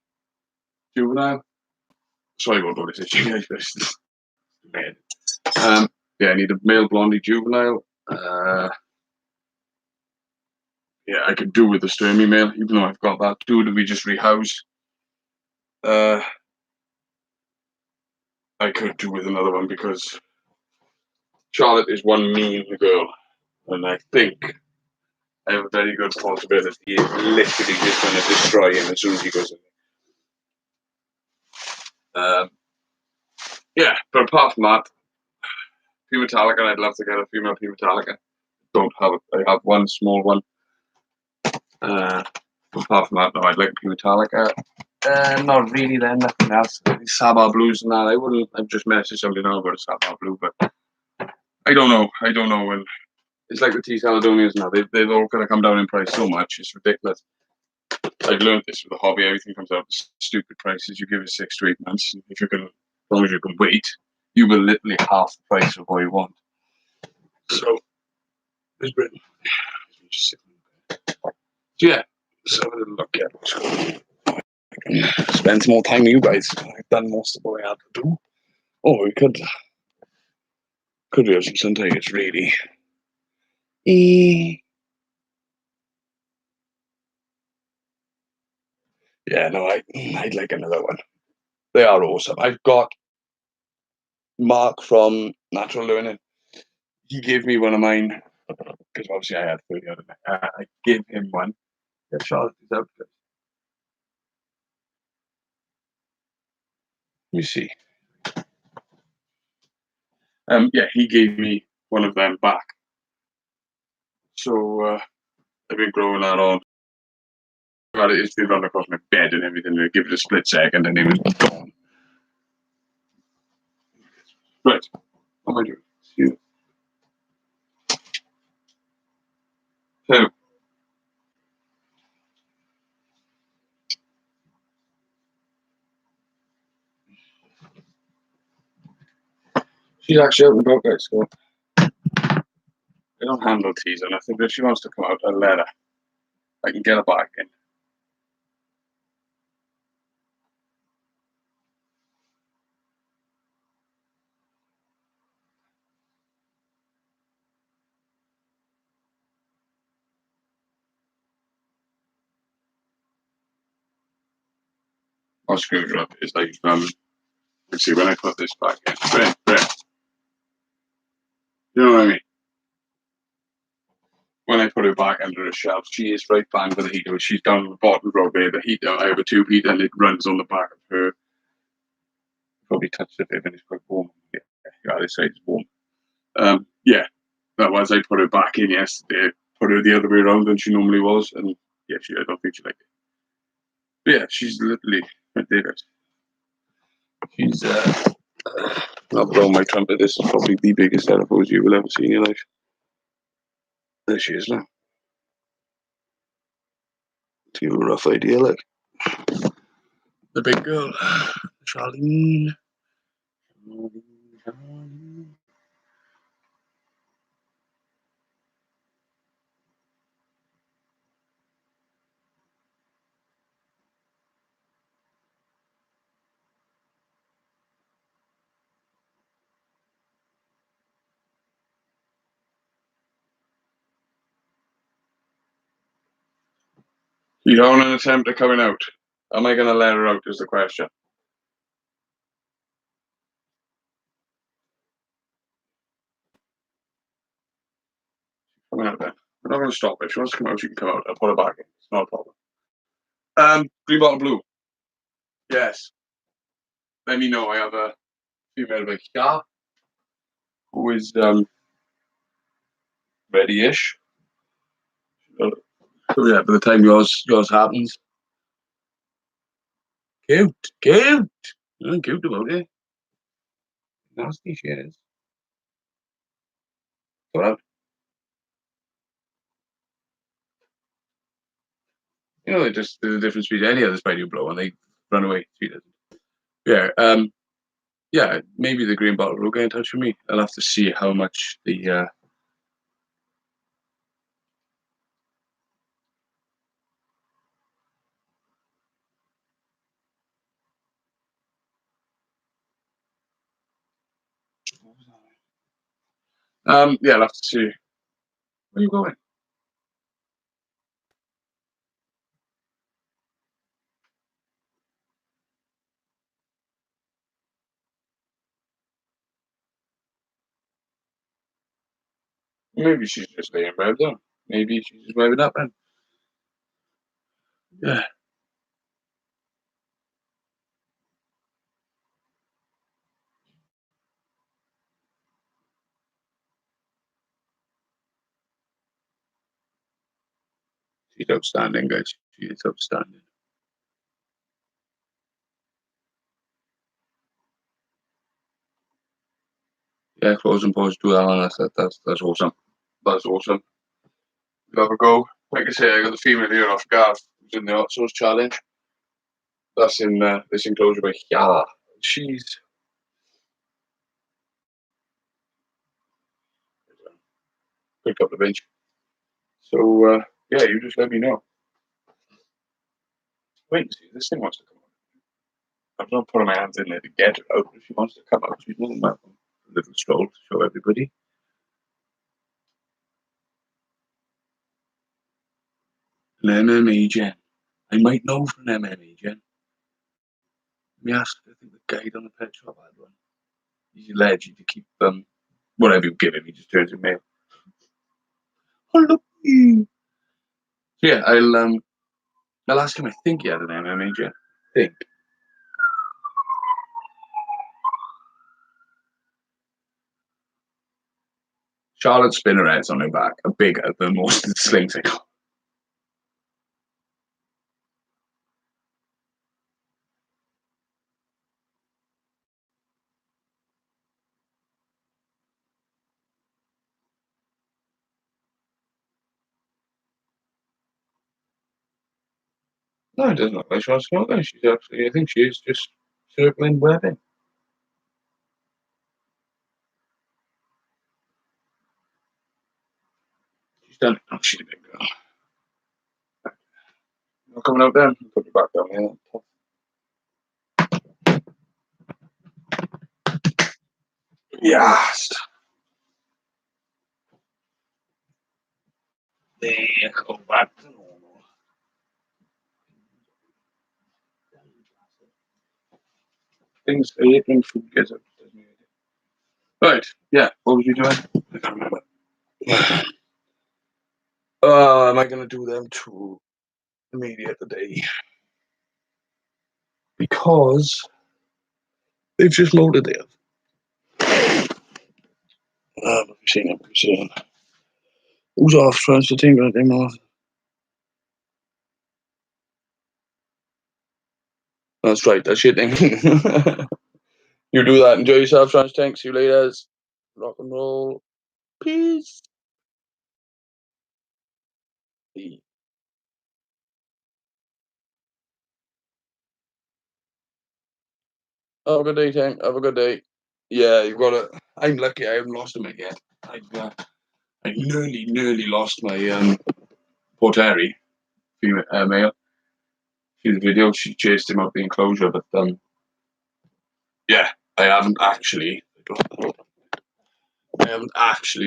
juvenile. Sorry about what I said, you guys. Yeah, I need a male blondie juvenile. Yeah, I could do with the stirmi male, even though I've got that. Two that we just rehouse. I could do with another one because Charlotte is one mean girl, and I think I have a very good possibility he is literally just going to destroy him as soon as he goes in. Yeah, but apart from that, Puma Metallica, I'd love to get a female Puma Metallica. Don't have it. I have one small one. Apart from that, no, I'd like a Puma Metallica. Not really then, nothing else. Sabah Blues and that, I wouldn't. I've just messaged somebody now about a Sabah Blue, but I don't know. When it's like the T Caledonians now, they've all kind of come down in price so much, it's ridiculous. I've learned this with the hobby. Everything comes out at stupid prices. You give it 6 to 8 months. If you can, as long as you can wait, you will literally half the price of what you want. So, there's Britain. So yeah, so have a little look at. I can spend some more time with you guys. I've done most of what I had to do. Oh, we could have some sun tigers, really. Yeah, no, I'd like another one. They are awesome. I've got Mark from Natural Learning. He gave me one of mine because obviously I had 30 out of it. I gave him one. Yeah, Charlotte is out. Let me see. Yeah, he gave me one of them back. So I've been growing that on. It's been run across my bed and everything. I give it a split second and it was gone. Right. What am I doing? See. So she's actually out and about, guys. So I don't handle teas or nothing, but if she wants to come out, I'll let her. I can get her back in. I'll screw her up. It's like, let's see, when I put this back in. Right. You know what I mean? When I put her back under a shelf, she is right bang with the heater. She's down on the bottom row there, the heater. I have a tube heater and it runs on the back of her. Probably touched it there, and it's quite warm. Yeah, this side is warm. Yeah, that was. I put her back in yesterday. Put her the other way around than she normally was, and yeah, I don't think she liked it. But yeah, she's literally right there. She's not blowing my trumpet. This is probably the biggest telephones you will ever see in your life. There she is now. To give you a rough idea, like the big girl, Charlene. You don't an attempt at coming out. Am I going to let her out is the question. Coming out then. We're not going to stop her. If she wants to come out, she can come out. I'll put her back in. It's not a problem. Green bottle blue. Yes. Let me know. I have a female big car who is ready-ish. So yeah, by the time yours happens. Cute. Cute. Cute about it. Nasty she is. But just there's a difference between any other spider you blow and they run away. She doesn't. Yeah. Yeah, maybe the green bottle will get in touch with me. I'll have to see how much the yeah, I'll have to see. Where are you going? Maybe she's just laying in bed though. Maybe she's just waving up then. Yeah. She's outstanding, guys. She is outstanding. Yeah, close and pause do that one. That's awesome. That's awesome. You have a go. Like I say, I got the female here off guard who's in the hot sauce challenge. That's in this enclosure by yeah. She's a couple of inch. So yeah, you just let me know. Wait, see, this thing wants to come out. I'm not putting my hands in there to get her out. If she wants to come out, she's more than welcome. A little stroll to show everybody. An MMA gen. I might know for an MMA gen. Let me ask. I think the guide on the pet shop had one. He's alleged to keep whatever you give him, he just turns him male. Oh look. So yeah, I'll ask him. I think he had an MMA gen. I think. Charlotte spinnerheads on her back are bigger than most of the slings I got. No, it doesn't look like she wants to come out there. She's actually, I think she is just circling webbing. She's done. Oh, she's a big girl. Not coming out then. Put you back down here. Yes. There, go back to normal. Things I hate when food gets up. Right. Yeah. What was you doing? I can't remember. Am I gonna do them to media today? Because they've just loaded it. What have you seen? What have you seen? Who's off transfer team right now? That's right. That's your thing. You do that. Enjoy yourself, Trans Tank. See you later. Rock and roll. Peace. Have a good day, Tank. Have a good day. Yeah, you've got it. I'm lucky I haven't lost him yet. I nearly lost my Porteri female male. See the video, she chased him out the enclosure, but yeah, I haven't actually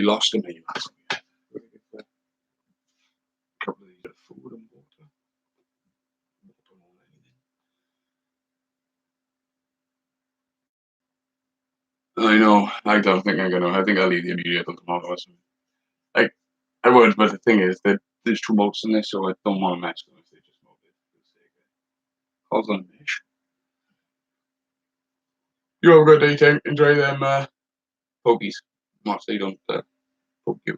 lost him yet. A couple of these food and water. I know. I don't think I'm gonna. I think I'll leave the immediate until tomorrow or something. Like, I would, but the thing is that there's two moats in this, so I don't want to mess with them if they just moat it. Calls on Mish. You have a good day, Tank. Enjoy them pokies. Much they don't poke you.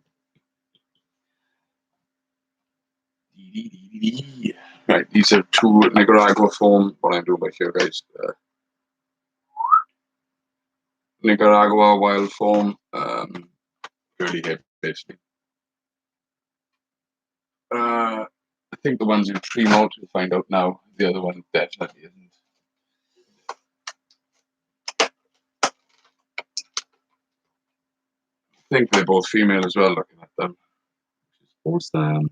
Right, these are two Nicaragua foam. What I'm doing by here, guys. Nicaragua wild foam. Really hip, basically. I think the one's in tree mode. We'll find out now. The other one definitely isn't. I think they're both female as well, looking at them. Awesome.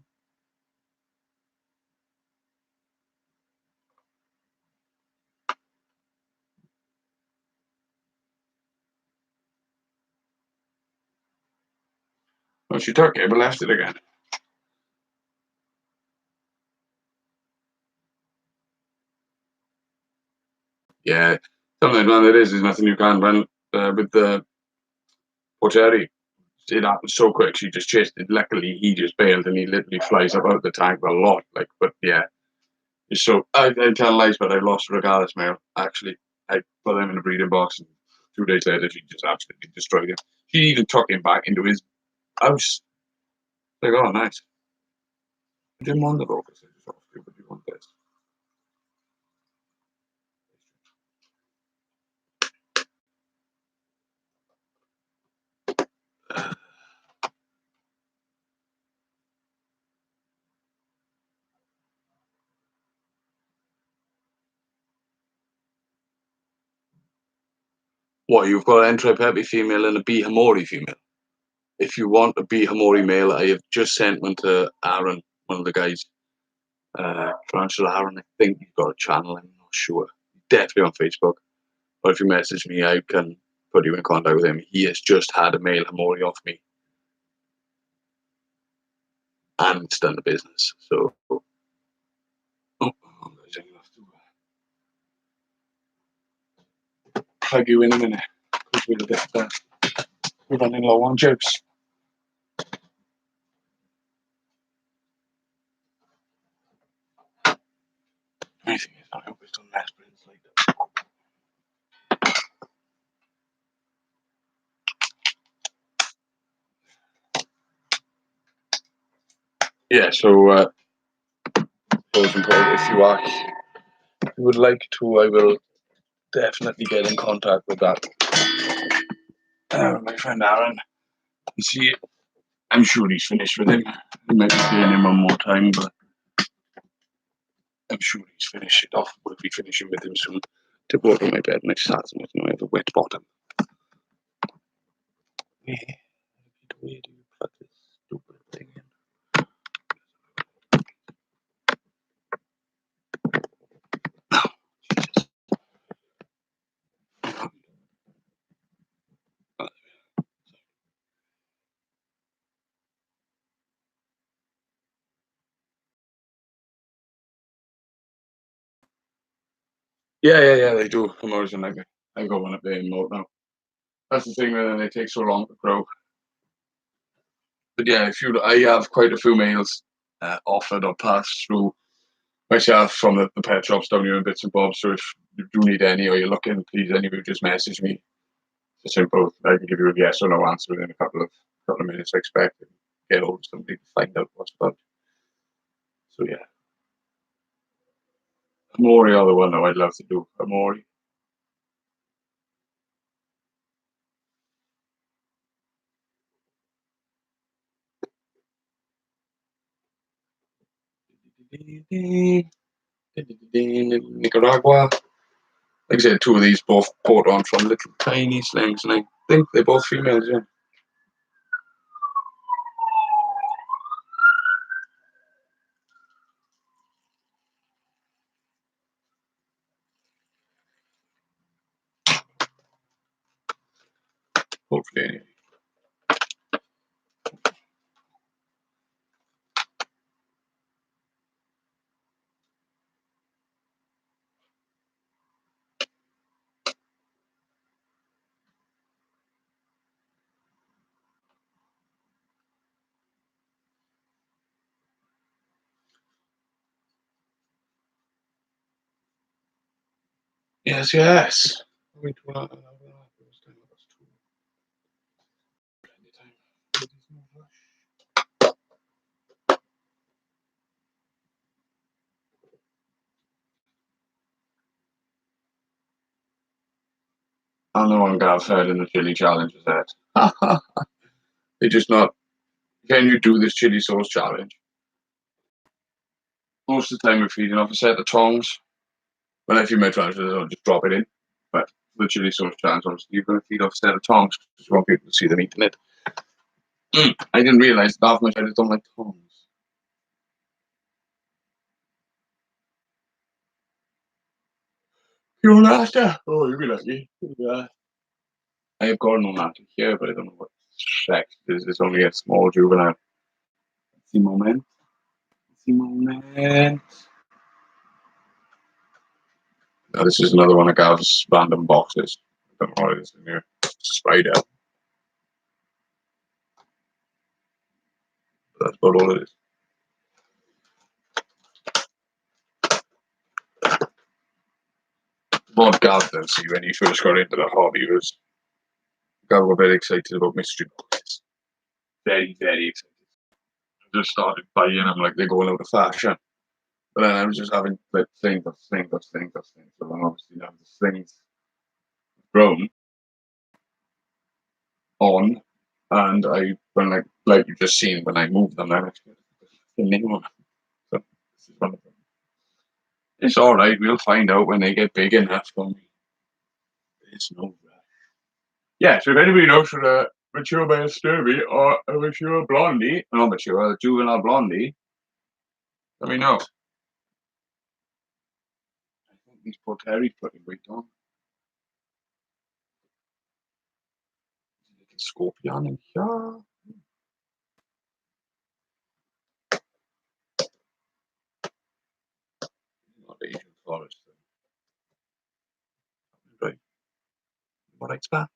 Oh, she took it, but left it again. Yeah, something like that is nothing you can run with the Porteri. It happened so quick. She just chased it. Luckily, he just bailed and he literally flies up out of the tank a lot. Like, but yeah, it's so I tell lies, but I lost regardless, male. Actually, I put him in a breeding box, and 2 days later, she just absolutely destroyed him. She even took him back into his house. Like, oh, nice. I didn't want the focus. I just asked you, but you want this. What, you've got an Entrapepi female and a B Hamori female? If you want a B Hamori male, I have just sent one to Aaron, one of the guys. Tarantula Aaron, I think he's got a channel, I'm not sure. Definitely on Facebook. Or if you message me, I can put you in contact with him. He has just had a male Hamori off me. And it's done the business. So, I'm going to have to plug you in a minute. Because we're a bit, we're running low on juice. I think I hope it's done less prints like that. Yeah, so if you would like to, I will definitely get in contact with that. My friend Aaron. You see, I'm sure he's finished with him. He might be playing him one more time, but I'm sure he's finished it off. We'll be finishing with him soon. To go to my bed and I sat and I have a wet bottom. Where do you put this stupid thing in? Yeah, they do. Immersion, like I got one up there in mode now. That's the thing, then they take so long to grow. But yeah, I have quite a few males offered or passed through myself from the pet shops down here in bits and bobs. So if you do need any or you're looking, please anyway, just message me. It's simple. I can give you a yes or no answer within a couple of minutes. I expect and get hold of somebody to find out what's about. So yeah, Amori are the one that I'd love to do. Amori. Nicaragua. Like I said, two of these both bought on from little tiny slings, and I think they're both females. Yeah. Hopefully. Yes, yes. Wait, what? I'm the one guy fed in the chili challenge, is that? They just not. Can you do this chili sauce challenge? Most of the time, we're feeding off a set of tongs. When I feed my tarantulas, I'll just drop it in. But the chili sauce challenge, obviously, you're going to feed off a set of tongs because you want people to see them eating it. I didn't realize that half my child don't like tongs. You're an actor? Oh, you'll be lucky. Yeah. I have got an actor here, but I don't know what sex it is. It's only a small juvenile. See moment. See moment. Now, this is another one of Gav's random boxes. I don't know what it is in here. It's a spider. That's about all it is. What Gav then see when he first got into the hobby was Gav got very excited about mystery boxes. Very, very excited. I just started buying them like they're going out of fashion. But then I was just having like things. So then obviously now the things grown on, and I when like you just seen when I moved them, I'm actually the new one. So this is one of them. It's all right. We'll find out when they get big enough for me. It's no rush. Yeah. So if anybody knows for a mature male stirmi or a mature blondie, not mature, a juvenile blondie, let me know. I think these poor Terry's putting weight on. Little scorpion in here. Not Asian forest. Right. What expect?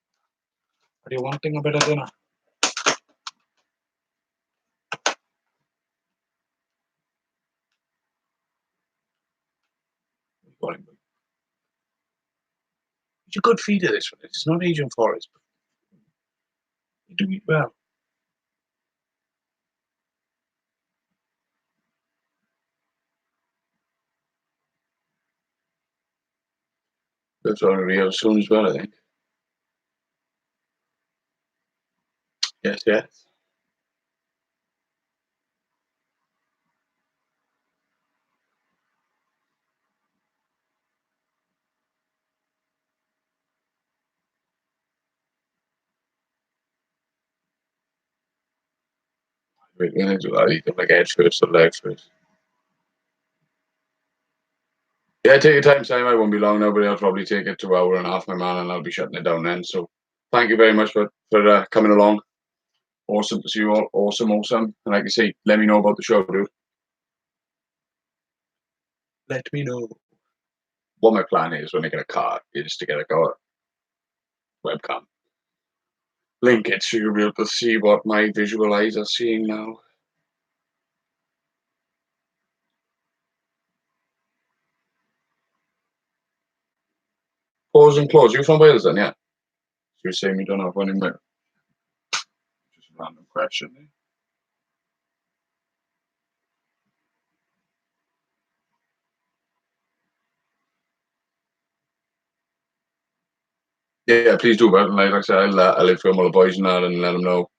Are you wanting a bit of dinner? It's a good feeder, this one. It's not Asian forest, but you do eat well. That's on real soon as well, I think. Yes, yes. We're gonna do that. Eat them like edge first or legs first. Yeah, take your time, Sam. I won't be long now, but I'll probably take it to an hour and a half, my man, and I'll be shutting it down then. So thank you very much for coming along. Awesome to see you all. Awesome, awesome. And like I say, let me know about the show, dude. Let me know. What my plan is when I get a car is to get a car webcam. Link it so you'll be able to see what my visual eyes are seeing now. Pause and close. You from Wales then, yeah? So you're saying you don't have one in Wales? Just a random question. Yeah, please do. But like I said, I'll inform all the boys and that and let them know.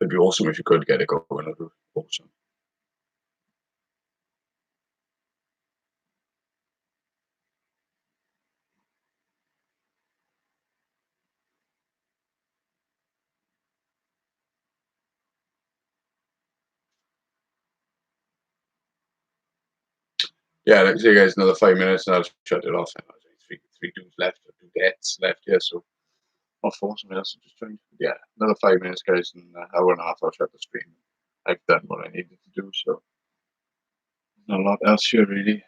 It'd be awesome if you could get it going. It'd be awesome. Yeah, like I say, guys, another 5 minutes and I'll shut it off. Three dudes left, two deaths left here, so not four, somebody else just joined. Yeah, another 5 minutes, guys, and an hour and a half I'll shut the stream. I've done what I needed to do, so not a lot else here, really.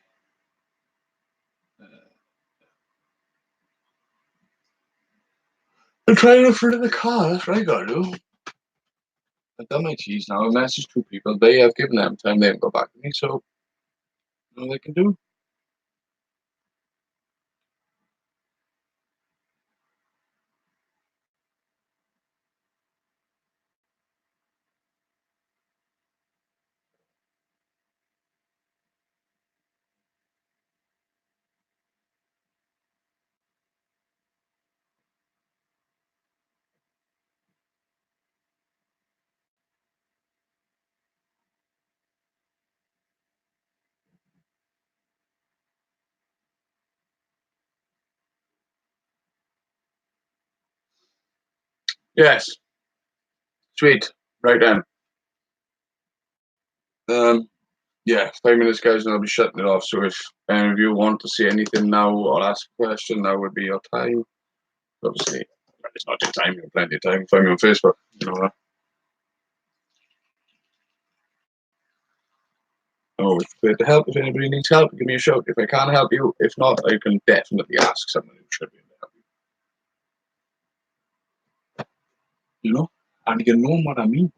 I'm trying to look in the car, that's what I gotta do. I've done my cheese now. I've messaged two people. They have given them time. They haven't got back to me, so all they can do. Yes. Sweet. Right then. Yeah, 5 minutes, guys, and I'll be shutting it off. So if any of you want to see anything now or ask a question, that would be your time. Obviously, it's not your time. You have plenty of time. Find me on Facebook. You know that. I'm always prepared to help. If anybody needs help, give me a shout. If I can't help you, if not, I can definitely ask someone who should be able to help you. You know, and you know what I mean.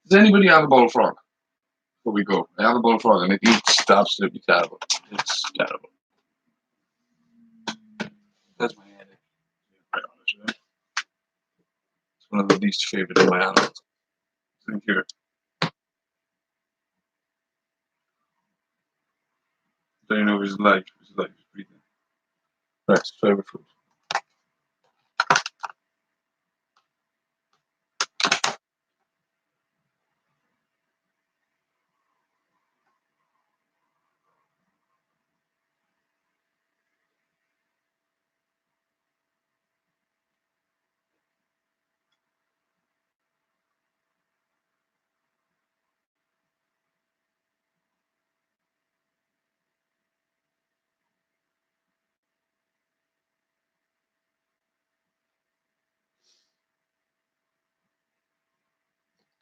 Does anybody have a bullfrog? Before we go, I have a bullfrog, and it eats absolutely terrible. It's terrible. That's my headache. To be quite honest with you. It's one of the least favorite of my animals. Thank you. Don't you know his life? His life is breathing. Right, favorite food.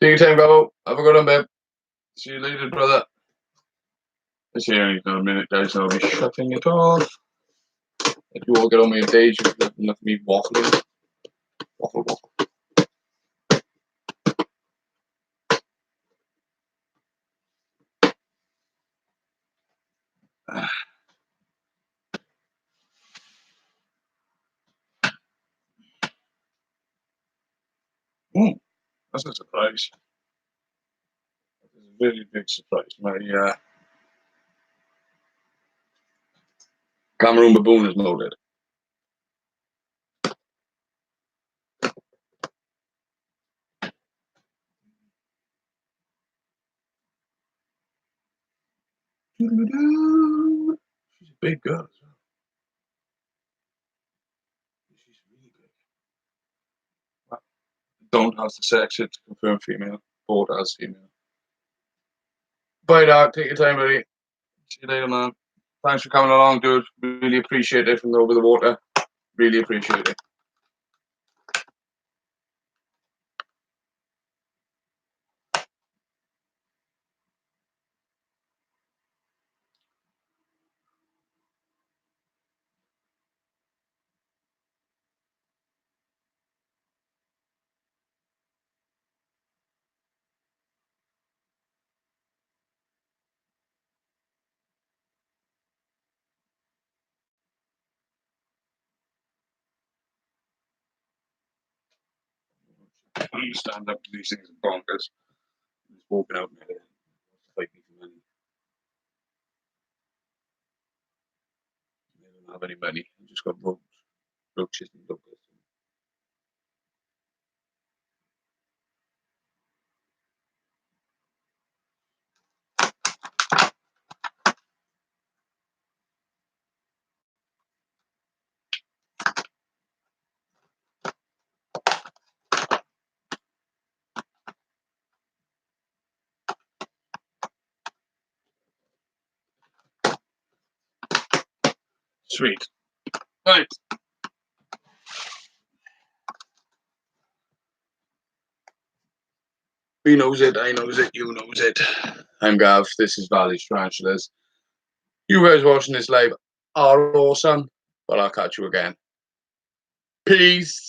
Take your time, Gabo. Have a good one, babe. See you later, brother. I see you in a minute, guys, and I'll be shutting it off. If you all get on my page, enough of me waffling. Waffle, waffle. That's a surprise. That's a very big surprise. My Cameroon baboon is loaded. She's a big girl as well. She's really big. Well, don't have to sex it to confirm female. Both as female. Bye, dog. Take your time, buddy. See you later, man. Thanks for coming along, dude. Really appreciate it from over the water. Really appreciate it. I understand that these things are bonkers. I'm just walking out there. Fighting for money. I don't have any money. I just got roaches and locusts. Sweet. Right. He knows it, I knows it, you knows it. I'm Gav, this is Valley's Tarantulas. You guys watching this live are awesome, but I'll catch you again. Peace.